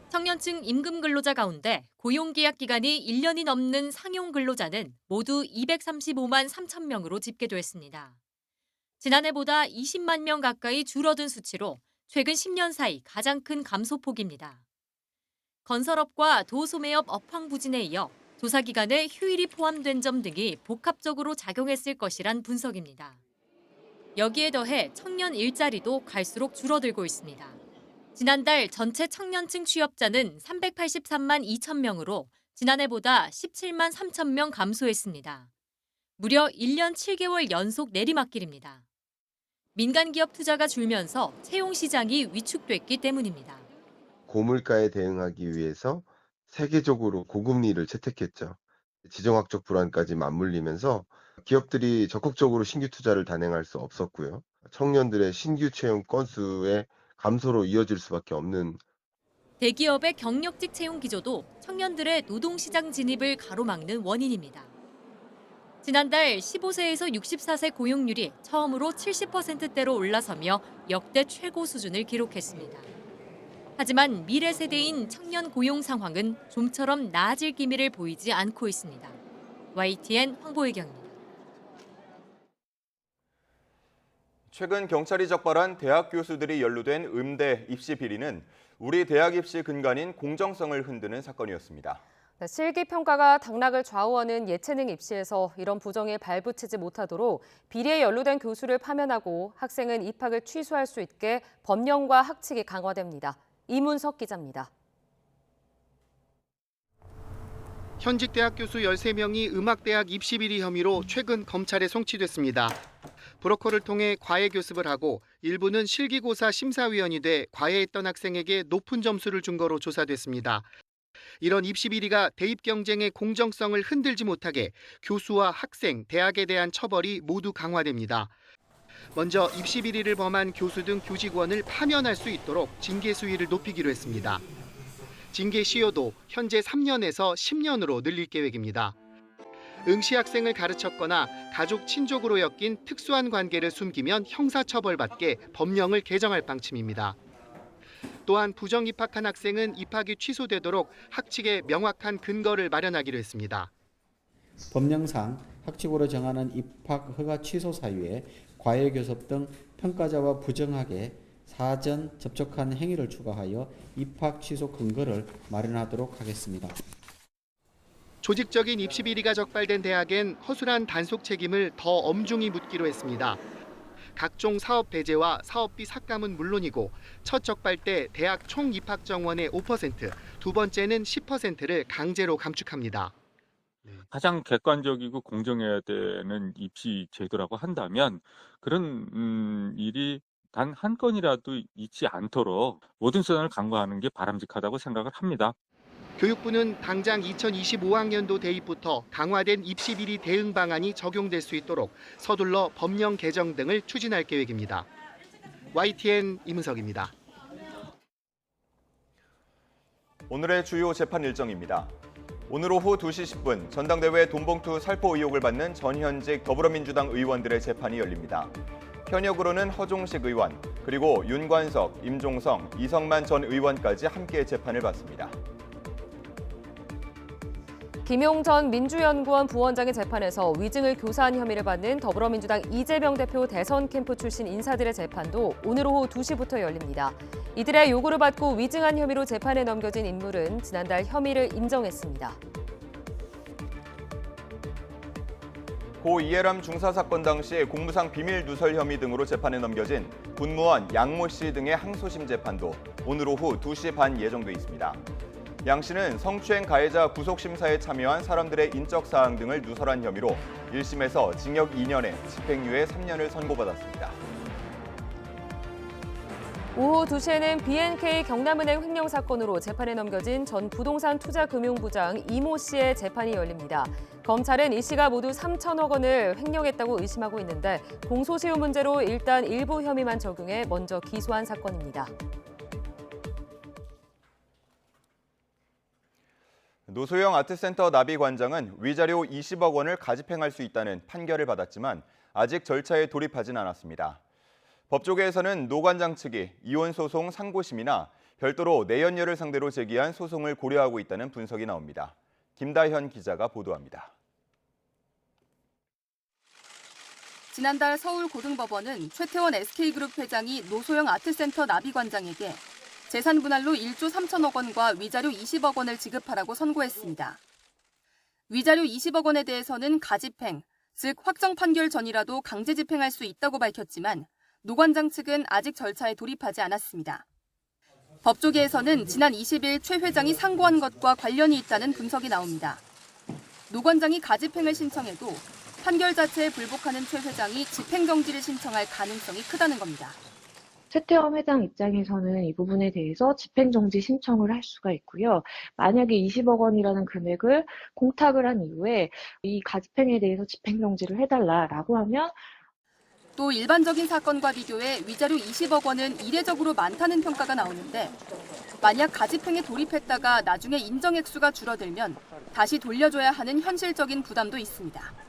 청년층 임금 근로자 가운데 고용계약 기간이 1년이 넘는 상용 근로자는 모두 235만 3천 명으로 집계됐습니다. 지난해보다 20만 명 가까이 줄어든 수치로 최근 10년 사이 가장 큰 감소폭입니다. 건설업과 도소매업 업황 부진에 이어 조사 기간에 휴일이 포함된 점 등이 복합적으로 작용했을 것이란 분석입니다. 여기에 더해 청년 일자리도 갈수록 줄어들고 있습니다. 지난달 전체 청년층 취업자는 383만 2천 명으로 지난해보다 17만 3천 명 감소했습니다. 무려 1년 7개월 연속 내리막길입니다. 민간 기업 투자가 줄면서 채용 시장이 위축됐기 때문입니다. 고물가에 대응하기 위해서 세계적으로 고금리를 채택했죠. 지정학적 불안까지 맞물리면서 기업들이 적극적으로 신규 투자를 단행할 수 없었고요. 청년들의 신규 채용 건수의 감소로 이어질 수밖에 없는. 대기업의 경력직 채용 기조도 청년들의 노동시장 진입을 가로막는 원인입니다. 지난달 15세에서 64세 고용률이 처음으로 70%대로 올라서며 역대 최고 수준을 기록했습니다. 하지만 미래 세대인 청년 고용 상황은 좀처럼 나아질 기미를 보이지 않고 있습니다. YTN 황보혜경입니다. 최근 경찰이 적발한 대학 교수들이 연루된 음대 입시 비리는 우리 대학 입시 근간인 공정성을 흔드는 사건이었습니다. 실기 평가가 당락을 좌우하는 예체능 입시에서 이런 부정에 발붙이지 못하도록 비리에 연루된 교수를 파면하고 학생은 입학을 취소할 수 있게 법령과 학칙이 강화됩니다. 이문석 기자입니다. 현직 대학 교수 13명이 음악대학 입시비리 혐의로 최근 검찰에 송치됐습니다. 브로커를 통해 과외 교습을 하고 일부는 실기고사 심사위원이 돼 과외했던 학생에게 높은 점수를 준 거로 조사됐습니다. 이런 입시비리가 대입 경쟁의 공정성을 흔들지 못하게 교수와 학생, 대학에 대한 처벌이 모두 강화됩니다. 먼저 입시비리를 범한 교수 등 교직원을 파면할 수 있도록 징계 수위를 높이기로 했습니다. 징계 시효도 현재 3년에서 10년으로 늘릴 계획입니다. 응시 학생을 가르쳤거나 가족 친족으로 엮인 특수한 관계를 숨기면 형사처벌받게 법령을 개정할 방침입니다. 또한 부정 입학한 학생은 입학이 취소되도록 학칙에 명확한 근거를 마련하기로 했습니다. 법령상 학칙으로 정하는 입학 허가 취소 사유에 과외 교섭 등 평가자와 부정하게 사전 접촉한 행위를 추가하여 입학 취소 근거를 마련하도록 하겠습니다. 조직적인 입시 비리가 적발된 대학엔 허술한 단속 책임을 더 엄중히 묻기로 했습니다. 각종 사업 배제와 사업비 삭감은 물론이고 첫 적발 때 대학 총 입학 정원의 5%, 두 번째는 10%를 강제로 감축합니다. 가장 객관적이고 공정해야 되는 입시 제도라고 한다면 그런 일이 단 한 건이라도 있지 않도록 모든 수단을 강구하는 게 바람직하다고 생각을 합니다. 교육부는 당장 2025학년도 대입부터 강화된 입시 비리 대응 방안이 적용될 수 있도록 서둘러 법령 개정 등을 추진할 계획입니다. YTN 이문석입니다. 오늘의 주요 재판 일정입니다. 오늘 오후 2시 10분 전당대회 돈봉투 살포 의혹을 받는 전현직 더불어민주당 의원들의 재판이 열립니다. 현역으로는 허종식 의원, 그리고 윤관석, 임종성, 이성만 전 의원까지 함께 재판을 받습니다. 김용 전 민주연구원 부원장의 재판에서 위증을 교사한 혐의를 받는 더불어민주당 이재명 대표 대선 캠프 출신 인사들의 재판도 오늘 오후 2시부터 열립니다. 이들의 요구를 받고 위증한 혐의로 재판에 넘겨진 인물은 지난달 혐의를 인정했습니다. 고 이해람 중사 사건 당시 공무상 비밀 누설 혐의 등으로 재판에 넘겨진 군무원 양모 씨 등의 항소심 재판도 오늘 오후 2시 반 예정돼 있습니다. 양 씨는 성추행 가해자 구속심사에 참여한 사람들의 인적 사항 등을 누설한 혐의로 1심에서 징역 2년에 집행유예 3년을 선고받았습니다. 오후 2시에는 BNK 경남은행 횡령 사건으로 재판에 넘겨진 전 부동산 투자금융부장 이모 씨의 재판이 열립니다. 검찰은 이 씨가 모두 3천억 원을 횡령했다고 의심하고 있는데 공소시효 문제로 일단 일부 혐의만 적용해 먼저 기소한 사건입니다. 노소영 아트센터 나비관장은 위자료 20억 원을 가집행할 수 있다는 판결을 받았지만 아직 절차에 돌입하진 않았습니다. 법조계에서는 노 관장 측이 이혼 소송 상고심이나 별도로 내연녀를 상대로 제기한 소송을 고려하고 있다는 분석이 나옵니다. 김다현 기자가 보도합니다. 지난달 서울고등법원은 최태원 SK그룹 회장이 노소영 아트센터 나비관장에게 재산 분할로 1조 3천억 원과 위자료 20억 원을 지급하라고 선고했습니다. 위자료 20억 원에 대해서는 가집행, 즉 확정 판결 전이라도 강제 집행할 수 있다고 밝혔지만 노 관장 측은 아직 절차에 돌입하지 않았습니다. 법조계에서는 지난 20일 최 회장이 상고한 것과 관련이 있다는 분석이 나옵니다. 노 관장이 가집행을 신청해도 판결 자체에 불복하는 최 회장이 집행정지를 신청할 가능성이 크다는 겁니다. 최태원 회장 입장에서는 이 부분에 대해서 집행정지 신청을 할 수가 있고요. 만약에 20억 원이라는 금액을 공탁을 한 이후에 이 가집행에 대해서 집행정지를 해달라라고 하면 또 일반적인 사건과 비교해 위자료 20억 원은 이례적으로 많다는 평가가 나오는데 만약 가집행에 돌입했다가 나중에 인정 액수가 줄어들면 다시 돌려줘야 하는 현실적인 부담도 있습니다.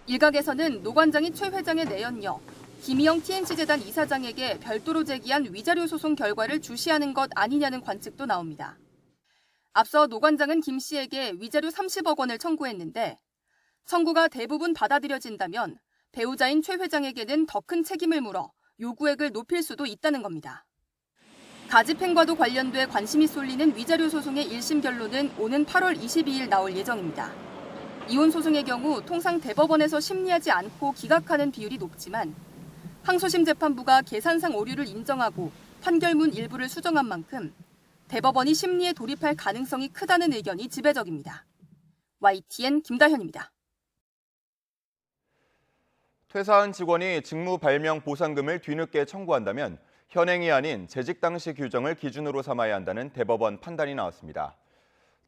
일각에서는 노 관장이 최 회장의 내연녀, 김희영 TNC재단 이사장에게 별도로 제기한 위자료 소송 결과를 주시하는 것 아니냐는 관측도 나옵니다. 앞서 노 관장은 김 씨에게 위자료 30억 원을 청구했는데 청구가 대부분 받아들여진다면 배우자인 최 회장에게는 더 큰 책임을 물어 요구액을 높일 수도 있다는 겁니다. 가집행과도 관련돼 관심이 쏠리는 위자료 소송의 1심 결론은 오는 8월 22일 나올 예정입니다. 이혼 소송의 경우 통상 대법원에서 심리하지 않고 기각하는 비율이 높지만 항소심 재판부가 계산상 오류를 인정하고 판결문 일부를 수정한 만큼 대법원이 심리에 돌입할 가능성이 크다는 의견이 지배적입니다. YTN 김다현입니다. 퇴사한 직원이 직무 발명 보상금을 뒤늦게 청구한다면 현행이 아닌 재직 당시 규정을 기준으로 삼아야 한다는 대법원 판단이 나왔습니다.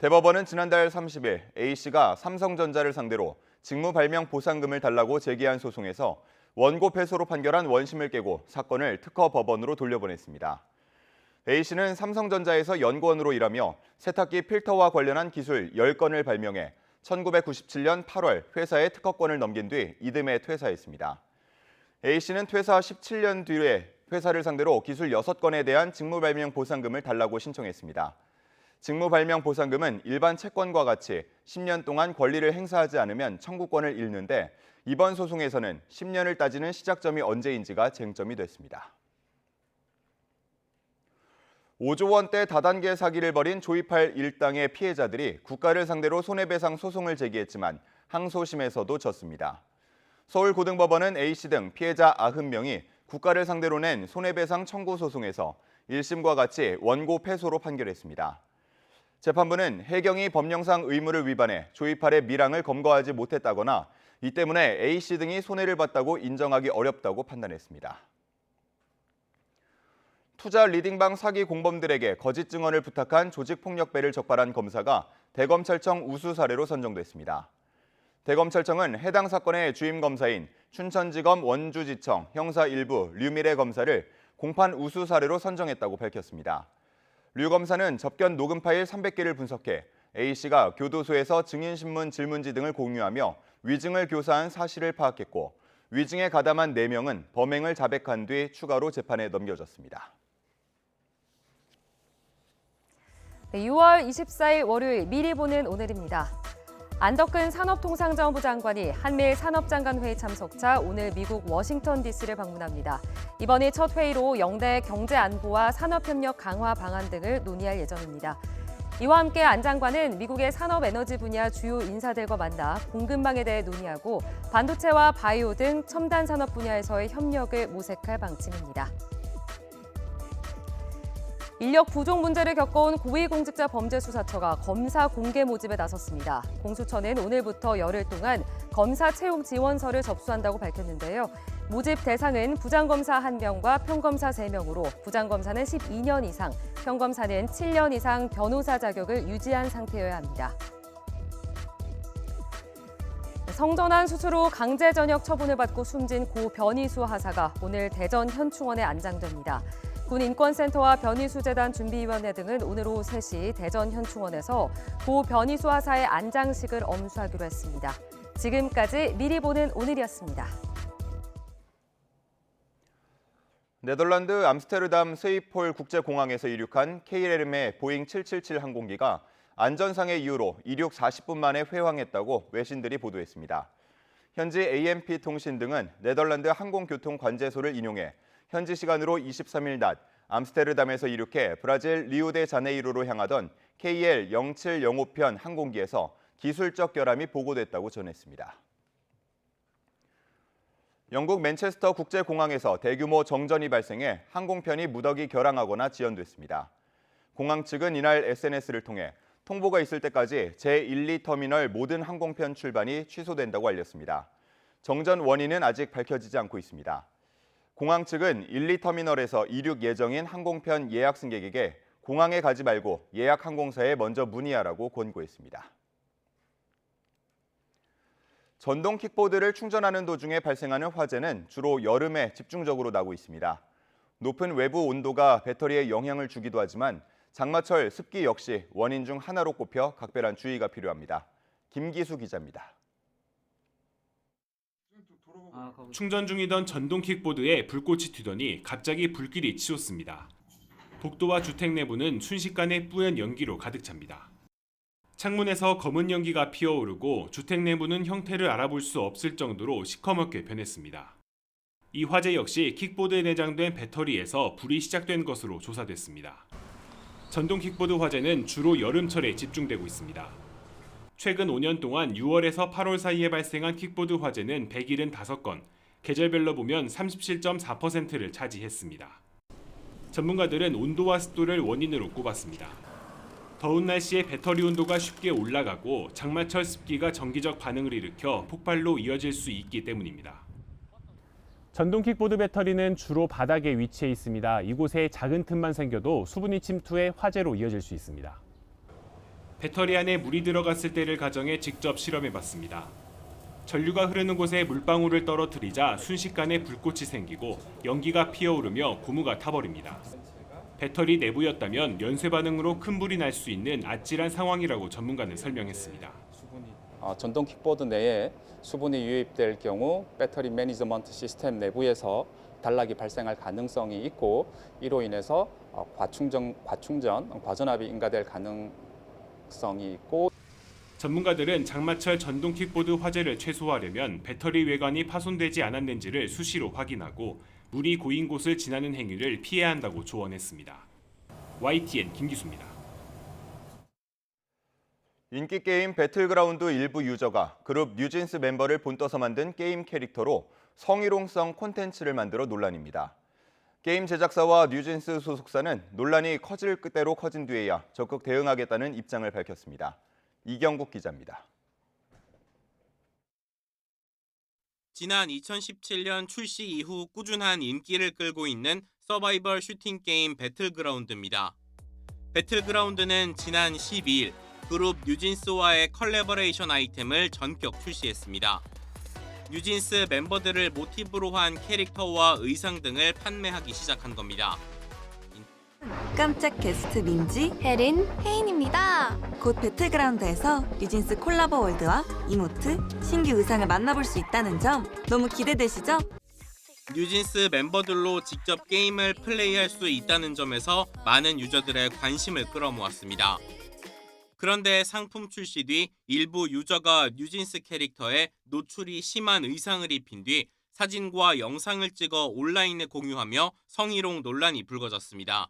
대법원은 지난달 30일 A씨가 삼성전자를 상대로 직무 발명 보상금을 달라고 제기한 소송에서 원고 패소로 판결한 원심을 깨고 사건을 특허 법원으로 돌려보냈습니다. A씨는 삼성전자에서 연구원으로 일하며 세탁기 필터와 관련한 기술 10건을 발명해 1997년 8월 회사에 특허권을 넘긴 뒤 이듬해 퇴사했습니다. A씨는 퇴사 17년 뒤에 회사를 상대로 기술 6건에 대한 직무 발명 보상금을 달라고 신청했습니다. 직무 발명 보상금은 일반 채권과 같이 10년 동안 권리를 행사하지 않으면 청구권을 잃는데 이번 소송에서는 10년을 따지는 시작점이 언제인지가 쟁점이 됐습니다. 5조 원대 다단계 사기를 벌인 조이팔 일당의 피해자들이 국가를 상대로 손해배상 소송을 제기했지만 항소심에서도 졌습니다. 서울고등법원은 A씨 등 피해자 90명이 국가를 상대로 낸 손해배상 청구 소송에서 1심과 같이 원고 패소로 판결했습니다. 재판부는 해경이 법령상 의무를 위반해 조이팔의 밀항을 검거하지 못했다거나 이 때문에 A씨 등이 손해를 봤다고 인정하기 어렵다고 판단했습니다. 투자 리딩방 사기 공범들에게 거짓 증언을 부탁한 조직폭력배를 적발한 검사가 대검찰청 우수 사례로 선정됐습니다. 대검찰청은 해당 사건의 주임 검사인 춘천지검 원주지청 형사 1부 류미래 검사를 공판 우수 사례로 선정했다고 밝혔습니다. 류 검사는 접견 녹음 파일 300개를 분석해 A씨가 교도소에서 증인신문 질문지 등을 공유하며 위증을 교사한 사실을 파악했고 위증에 가담한 4명은 범행을 자백한 뒤 추가로 재판에 넘겨졌습니다. 6월 24일 월요일 미리 보는 오늘입니다. 안덕근 산업통상자원부 장관이 한미일 산업장관회의 참석차 오늘 미국 워싱턴 DC를 방문합니다. 이번이 첫 회의로 영대 경제 안보와 산업협력 강화 방안 등을 논의할 예정입니다. 이와 함께 안 장관은 미국의 산업에너지 분야 주요 인사들과 만나 공급망에 대해 논의하고 반도체와 바이오 등 첨단 산업 분야에서의 협력을 모색할 방침입니다. 인력 부족 문제를 겪어온 고위공직자범죄수사처가 검사 공개 모집에 나섰습니다. 공수처는 오늘부터 열흘 동안 검사 채용 지원서를 접수한다고 밝혔는데요. 모집 대상은 부장검사 1명과 평검사 3명으로 부장검사는 12년 이상, 평검사는 7년 이상 변호사 자격을 유지한 상태여야 합니다. 성전환 수술 후 강제 전역 처분을 받고 숨진 고 변희수 하사가 오늘 대전 현충원에 안장됩니다. 군인권센터와 변희수재단 준비위원회 등은 오늘 오후 3시 대전 현충원에서 고 변희수 하사의 안장식을 엄수하기로 했습니다. 지금까지 미리 보는 오늘이었습니다. 네덜란드 암스테르담 스히폴 국제공항에서 이륙한 KLM의 보잉 777 항공기가 안전상의 이유로 이륙 40분 만에 회항했다고 외신들이 보도했습니다. 현지 AMP 통신 등은 네덜란드 항공교통관제소를 인용해 현지 시간으로 23일 낮 암스테르담에서 이륙해 브라질 리우데자네이루로 향하던 KL0705편 항공기에서 기술적 결함이 보고됐다고 전했습니다. 영국 맨체스터 국제공항에서 대규모 정전이 발생해 항공편이 무더기 결항하거나 지연됐습니다. 공항 측은 이날 SNS를 통해 통보가 있을 때까지 제1, 2터미널 모든 항공편 출반이 취소된다고 알렸습니다. 정전 원인은 아직 밝혀지지 않고 있습니다. 공항 측은 1, 2터미널에서 이륙 예정인 항공편 예약 승객에게 공항에 가지 말고 예약 항공사에 먼저 문의하라고 권고했습니다. 전동 킥보드를 충전하는 도중에 발생하는 화재는 주로 여름에 집중적으로 나고 있습니다. 높은 외부 온도가 배터리에 영향을 주기도 하지만 장마철 습기 역시 원인 중 하나로 꼽혀 각별한 주의가 필요합니다. 김기수 기자입니다. 충전 중이던 전동 킥보드에 불꽃이 튀더니 갑자기 불길이 치솟습니다. 복도와 주택 내부는 순식간에 뿌연 연기로 가득 찹니다. 창문에서 검은 연기가 피어오르고 주택 내부는 형태를 알아볼 수 없을 정도로 시커멓게 변했습니다. 이 화재 역시 킥보드에 내장된 배터리에서 불이 시작된 것으로 조사됐습니다. 전동 킥보드 화재는 주로 여름철에 집중되고 있습니다. 최근 5년 동안 6월에서 8월 사이에 발생한 킥보드 화재는 175건, 계절별로 보면 37.4%를 차지했습니다. 전문가들은 온도와 습도를 원인으로 꼽았습니다. 더운 날씨에 배터리 온도가 쉽게 올라가고 장마철 습기가 정기적 반응을 일으켜 폭발로 이어질 수 있기 때문입니다. 전동 킥보드 배터리는 주로 바닥에 위치해 있습니다. 이곳에 작은 틈만 생겨도 수분이 침투해 화재로 이어질 수 있습니다. 배터리 안에 물이 들어갔을 때를 가정해 직접 실험해봤습니다. 전류가 흐르는 곳에 물방울을 떨어뜨리자 순식간에 불꽃이 생기고 연기가 피어오르며 고무가 타버립니다. 배터리 내부였다면 연쇄 반응으로 큰 불이 날 수 있는 아찔한 상황이라고 전문가는 설명했습니다. 전동 킥보드 내에 수분이 유입될 경우 배터리 매니지먼트 시스템 내부에서 단락이 발생할 가능성이 있고 이로 인해서 과전압이 인가될 가능성이 있고 전문가들은 장마철 전동 킥보드 화재를 최소화하려면 배터리 외관이 파손되지 않았는지를 수시로 확인하고 물이 고인 곳을 지나는 행위를 피해야 한다고 조언했습니다. YTN 김기수입니다. 인기 게임 배틀그라운드 일부 유저가 그룹 뉴진스 멤버를 본떠서 만든 게임 캐릭터로 성희롱성 콘텐츠를 만들어 논란입니다. 게임 제작사와 뉴진스 소속사는 논란이 커질 대로 커진 뒤에야 적극 대응하겠다는 입장을 밝혔습니다. 이경국 기자입니다. 지난 2017년 출시 이후 꾸준한 인기를 끌고 있는 서바이벌 슈팅 게임 배틀그라운드입니다. 배틀그라운드는 지난 12일 그룹 뉴진스와의 컬래버레이션 아이템을 전격 출시했습니다. 뉴진스 멤버들을 모티브로 한 캐릭터와 의상 등을 판매하기 시작한 겁니다. 깜짝 게스트 민지, 혜린, 혜인입니다. 곧 배틀그라운드에서 뉴진스 콜라보 월드와 이모트, 신규 의상을 만나볼 수 있다는 점 너무 기대되시죠? 뉴진스 멤버들로 직접 게임을 플레이할 수 있다는 점에서 많은 유저들의 관심을 끌어모았습니다. 그런데 상품 출시 뒤 일부 유저가 뉴진스 캐릭터에 노출이 심한 의상을 입힌 뒤 사진과 영상을 찍어 온라인에 공유하며 성희롱 논란이 불거졌습니다.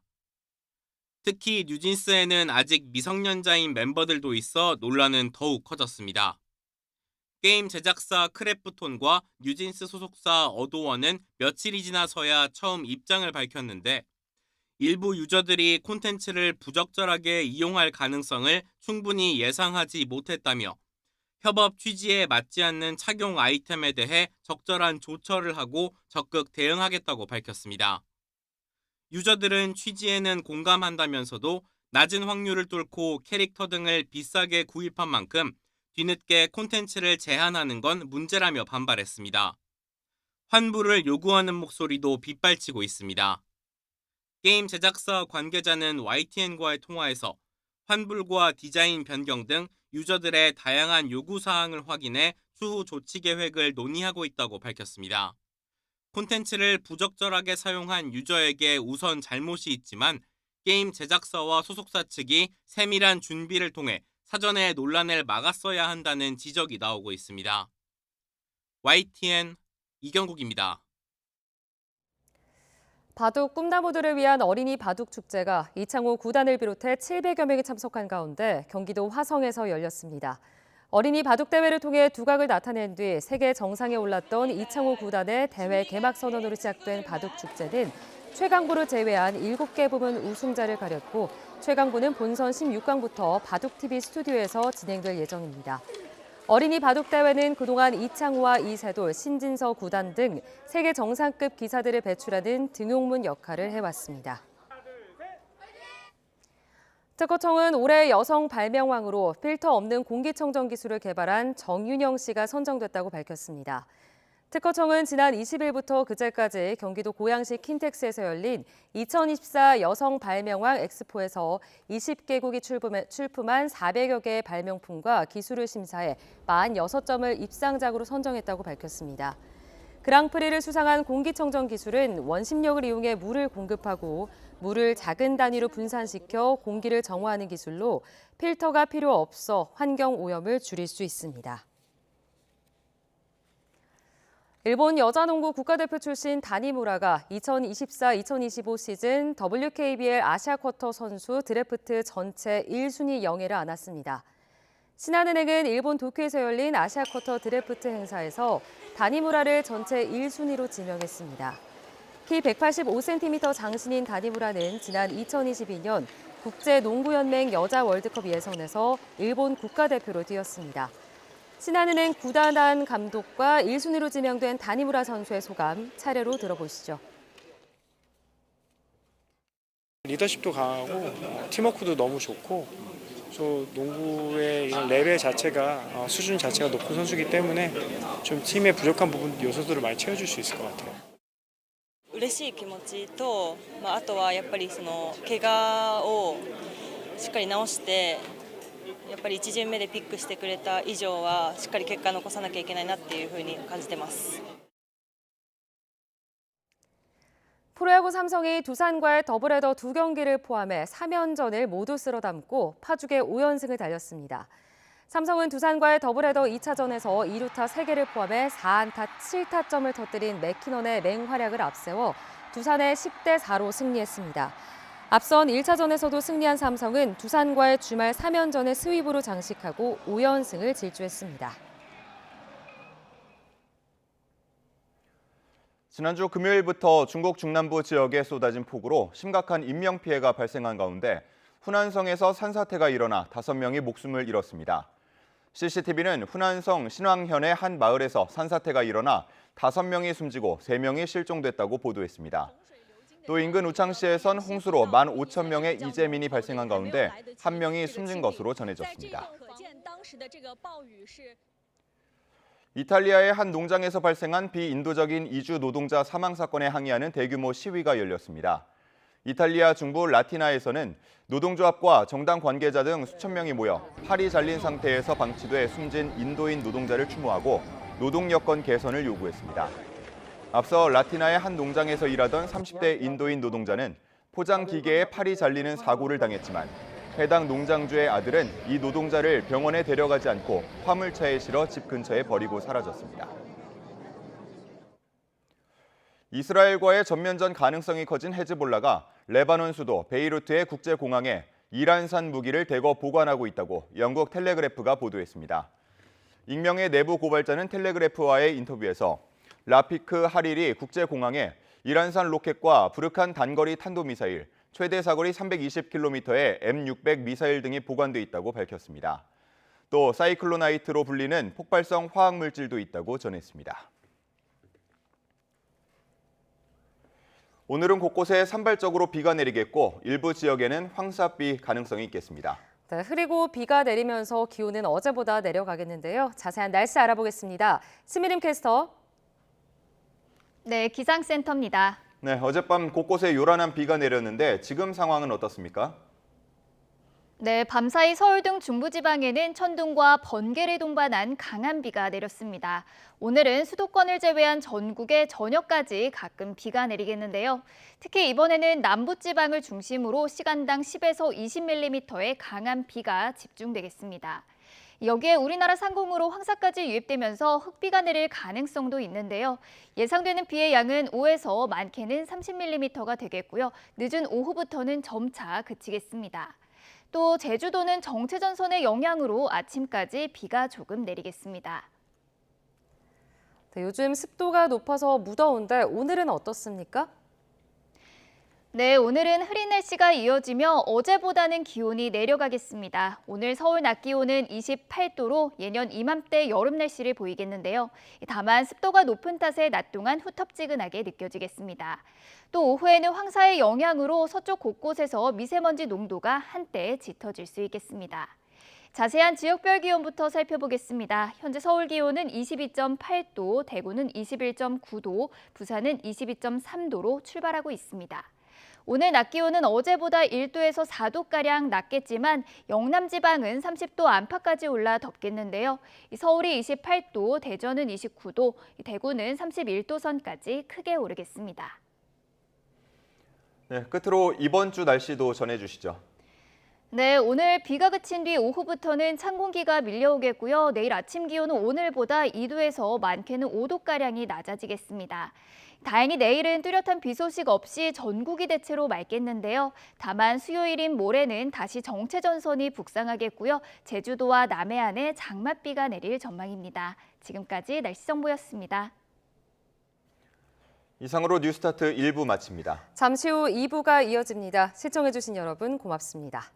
특히 뉴진스에는 아직 미성년자인 멤버들도 있어 논란은 더욱 커졌습니다. 게임 제작사 크래프톤과 뉴진스 소속사 어도원은 며칠이 지나서야 처음 입장을 밝혔는데 일부 유저들이 콘텐츠를 부적절하게 이용할 가능성을 충분히 예상하지 못했다며 협업 취지에 맞지 않는 착용 아이템에 대해 적절한 조처를 하고 적극 대응하겠다고 밝혔습니다. 유저들은 취지에는 공감한다면서도 낮은 확률을 뚫고 캐릭터 등을 비싸게 구입한 만큼 뒤늦게 콘텐츠를 제한하는 건 문제라며 반발했습니다. 환불을 요구하는 목소리도 빗발치고 있습니다. 게임 제작사 관계자는 YTN과의 통화에서 환불과 디자인 변경 등 유저들의 다양한 요구사항을 확인해 추후 조치 계획을 논의하고 있다고 밝혔습니다. 콘텐츠를 부적절하게 사용한 유저에게 우선 잘못이 있지만 게임 제작사와 소속사 측이 세밀한 준비를 통해 사전에 논란을 막았어야 한다는 지적이 나오고 있습니다. YTN 이경국입니다. 바둑 꿈나무들을 위한 어린이 바둑 축제가 이창호 구단을 비롯해 700여 명이 참석한 가운데 경기도 화성에서 열렸습니다. 어린이 바둑 대회를 통해 두각을 나타낸 뒤 세계 정상에 올랐던 이창호 구단의 대회 개막 선언으로 시작된 바둑 축제는 최강부를 제외한 7개 부문 우승자를 가렸고 최강부는 본선 16강부터 바둑TV 스튜디오에서 진행될 예정입니다. 어린이 바둑 대회는 그동안 이창호와 이세돌, 신진서 구단 등 세계 정상급 기사들을 배출하는 등용문 역할을 해왔습니다. 특허청은 올해 여성 발명왕으로 필터 없는 공기청정 기술을 개발한 정윤영 씨가 선정됐다고 밝혔습니다. 특허청은 지난 20일부터 그제까지 경기도 고양시 킨텍스에서 열린 2024 여성 발명왕 엑스포에서 20개국이 출품한 400여 개의 발명품과 기술을 심사해 46점을 입상작으로 선정했다고 밝혔습니다. 그랑프리를 수상한 공기청정 기술은 원심력을 이용해 물을 공급하고 물을 작은 단위로 분산시켜 공기를 정화하는 기술로 필터가 필요 없어 환경 오염을 줄일 수 있습니다. 일본 여자농구 국가대표 출신 다니무라가 2024-2025 시즌 WKBL 아시아 쿼터 선수 드래프트 전체 1순위 영예를 안았습니다. 신한은행은 일본 도쿄에서 열린 아시아 쿼터 드래프트 행사에서 다니무라를 전체 1순위로 지명했습니다. 키 185cm 장신인 다니무라는 지난 2022년 국제농구연맹 여자 월드컵 예선에서 일본 국가대표로 뛰었습니다. 신한은행 구단한 감독과 1순위로 지명된 다니무라 선수의 소감 차례로 들어보시죠. 리더십도 강하고 팀워크도 너무 좋고 저 농구의 이런 레벨 자체가 수준 자체가 높은 선수이기 때문에 좀 팀의 부족한 부분 요소들을 많이 채워줄 수 있을 것 같아요. 嬉しい気持ちと、あとはやっぱりその怪我をしっかり治してやっぱり1巡目でピックしてくれた以上はしっかり結果残さなきゃいけないなっていうふうに感じてます。 프로야구 삼성이 두산과의 더블헤더 2경기를 포함해 3연전을 모두 쓸어 담고 파죽의 5연승을 달렸습니다. 삼성은 두산과의 더블헤더 2차전에서 2루타 3개를 포함해 4안타 7타점을 터뜨린 맥키넌의 맹활약을 앞세워 두산의 10대4로 승리했습니다. 앞선 1차전에서도 승리한 삼성은 두산과의 주말 3연전을 스윕으로 장식하고 5연승을 질주했습니다. 지난주 금요일부터 중국 중남부 지역에 쏟아진 폭우로 심각한 인명피해가 발생한 가운데 후난성에서 산사태가 일어나 5명이 목숨을 잃었습니다. CCTV는 후난성 신왕현의 한 마을에서 산사태가 일어나 5명이 숨지고 3명이 실종됐다고 보도했습니다. 또 인근 우창시에선 홍수로 15,000명의 이재민이 발생한 가운데 1명이 숨진 것으로 전해졌습니다. 이탈리아의 한 농장에서 발생한 비인도적인 이주 노동자 사망 사건에 항의하는 대규모 시위가 열렸습니다. 이탈리아 중부 라티나에서는 노동조합과 정당 관계자 등 수천 명이 모여 팔이 잘린 상태에서 방치돼 숨진 인도인 노동자를 추모하고 노동 여건 개선을 요구했습니다. 앞서 라티나의 한 농장에서 일하던 30대 인도인 노동자는 포장 기계에 팔이 잘리는 사고를 당했지만 해당 농장주의 아들은 이 노동자를 병원에 데려가지 않고 화물차에 실어 집 근처에 버리고 사라졌습니다. 이스라엘과의 전면전 가능성이 커진 헤즈볼라가 레바논 수도 베이루트의 국제공항에 이란산 무기를 대거 보관하고 있다고 영국 텔레그래프가 보도했습니다. 익명의 내부 고발자는 텔레그래프와의 인터뷰에서 라피크 하리리 국제공항에 이란산 로켓과 부르칸 단거리 탄도미사일, 최대 사거리 320km의 M600 미사일 등이 보관돼 있다고 밝혔습니다. 또 사이클로나이트로 불리는 폭발성 화학물질도 있다고 전했습니다. 오늘은 곳곳에 산발적으로 비가 내리겠고 일부 지역에는 황사비 가능성이 있겠습니다. 네, 흐리고 비가 내리면서 기온은 어제보다 내려가겠는데요. 자세한 날씨 알아보겠습니다. 심미림 캐스터. 네, 기상센터입니다. 네, 어젯밤 곳곳에 요란한 비가 내렸는데 지금 상황은 어떻습니까? 네, 밤사이 서울 등 중부지방에는 천둥과 번개를 동반한 강한 비가 내렸습니다. 오늘은 수도권을 제외한 전국에 저녁까지 가끔 비가 내리겠는데요. 특히 이번에는 남부지방을 중심으로 시간당 10에서 20mm의 강한 비가 집중되겠습니다. 여기에 우리나라 상공으로 황사까지 유입되면서 흑비가 내릴 가능성도 있는데요. 예상되는 비의 양은 5에서 많게는 30mm가 되겠고요. 늦은 오후부터는 점차 그치겠습니다. 또 제주도는 정체전선의 영향으로 아침까지 비가 조금 내리겠습니다. 네, 요즘 습도가 높아서 무더운데 오늘은 어떻습니까? 네, 오늘은 흐린 날씨가 이어지며 어제보다는 기온이 내려가겠습니다. 오늘 서울 낮 기온은 28도로 예년 이맘때 여름 날씨를 보이겠는데요. 다만 습도가 높은 탓에 낮 동안 후텁지근하게 느껴지겠습니다. 또 오후에는 황사의 영향으로 서쪽 곳곳에서 미세먼지 농도가 한때 짙어질 수 있겠습니다. 자세한 지역별 기온부터 살펴보겠습니다. 현재 서울 기온은 22.8도, 대구는 21.9도, 부산은 22.3도로 출발하고 있습니다. 오늘 낮 기온은 어제보다 1도에서 4도가량 낮겠지만 영남 지방은 30도 안팎까지 올라 덥겠는데요. 서울이 28도, 대전은 29도, 대구는 31도 선까지 크게 오르겠습니다. 네, 끝으로 이번 주 날씨도 전해주시죠. 네, 오늘 비가 그친 뒤 오후부터는 찬 공기가 밀려오겠고요. 내일 아침 기온은 오늘보다 2도에서 많게는 5도가량이 낮아지겠습니다. 다행히 내일은 뚜렷한 비 소식 없이 전국이 대체로 맑겠는데요. 다만 수요일인 모레는 다시 정체전선이 북상하겠고요. 제주도와 남해안에 장맛비가 내릴 전망입니다. 지금까지 날씨 정보였습니다. 이상으로 뉴스타트 1부 마칩니다. 잠시 후 2부가 이어집니다. 시청해주신 여러분 고맙습니다.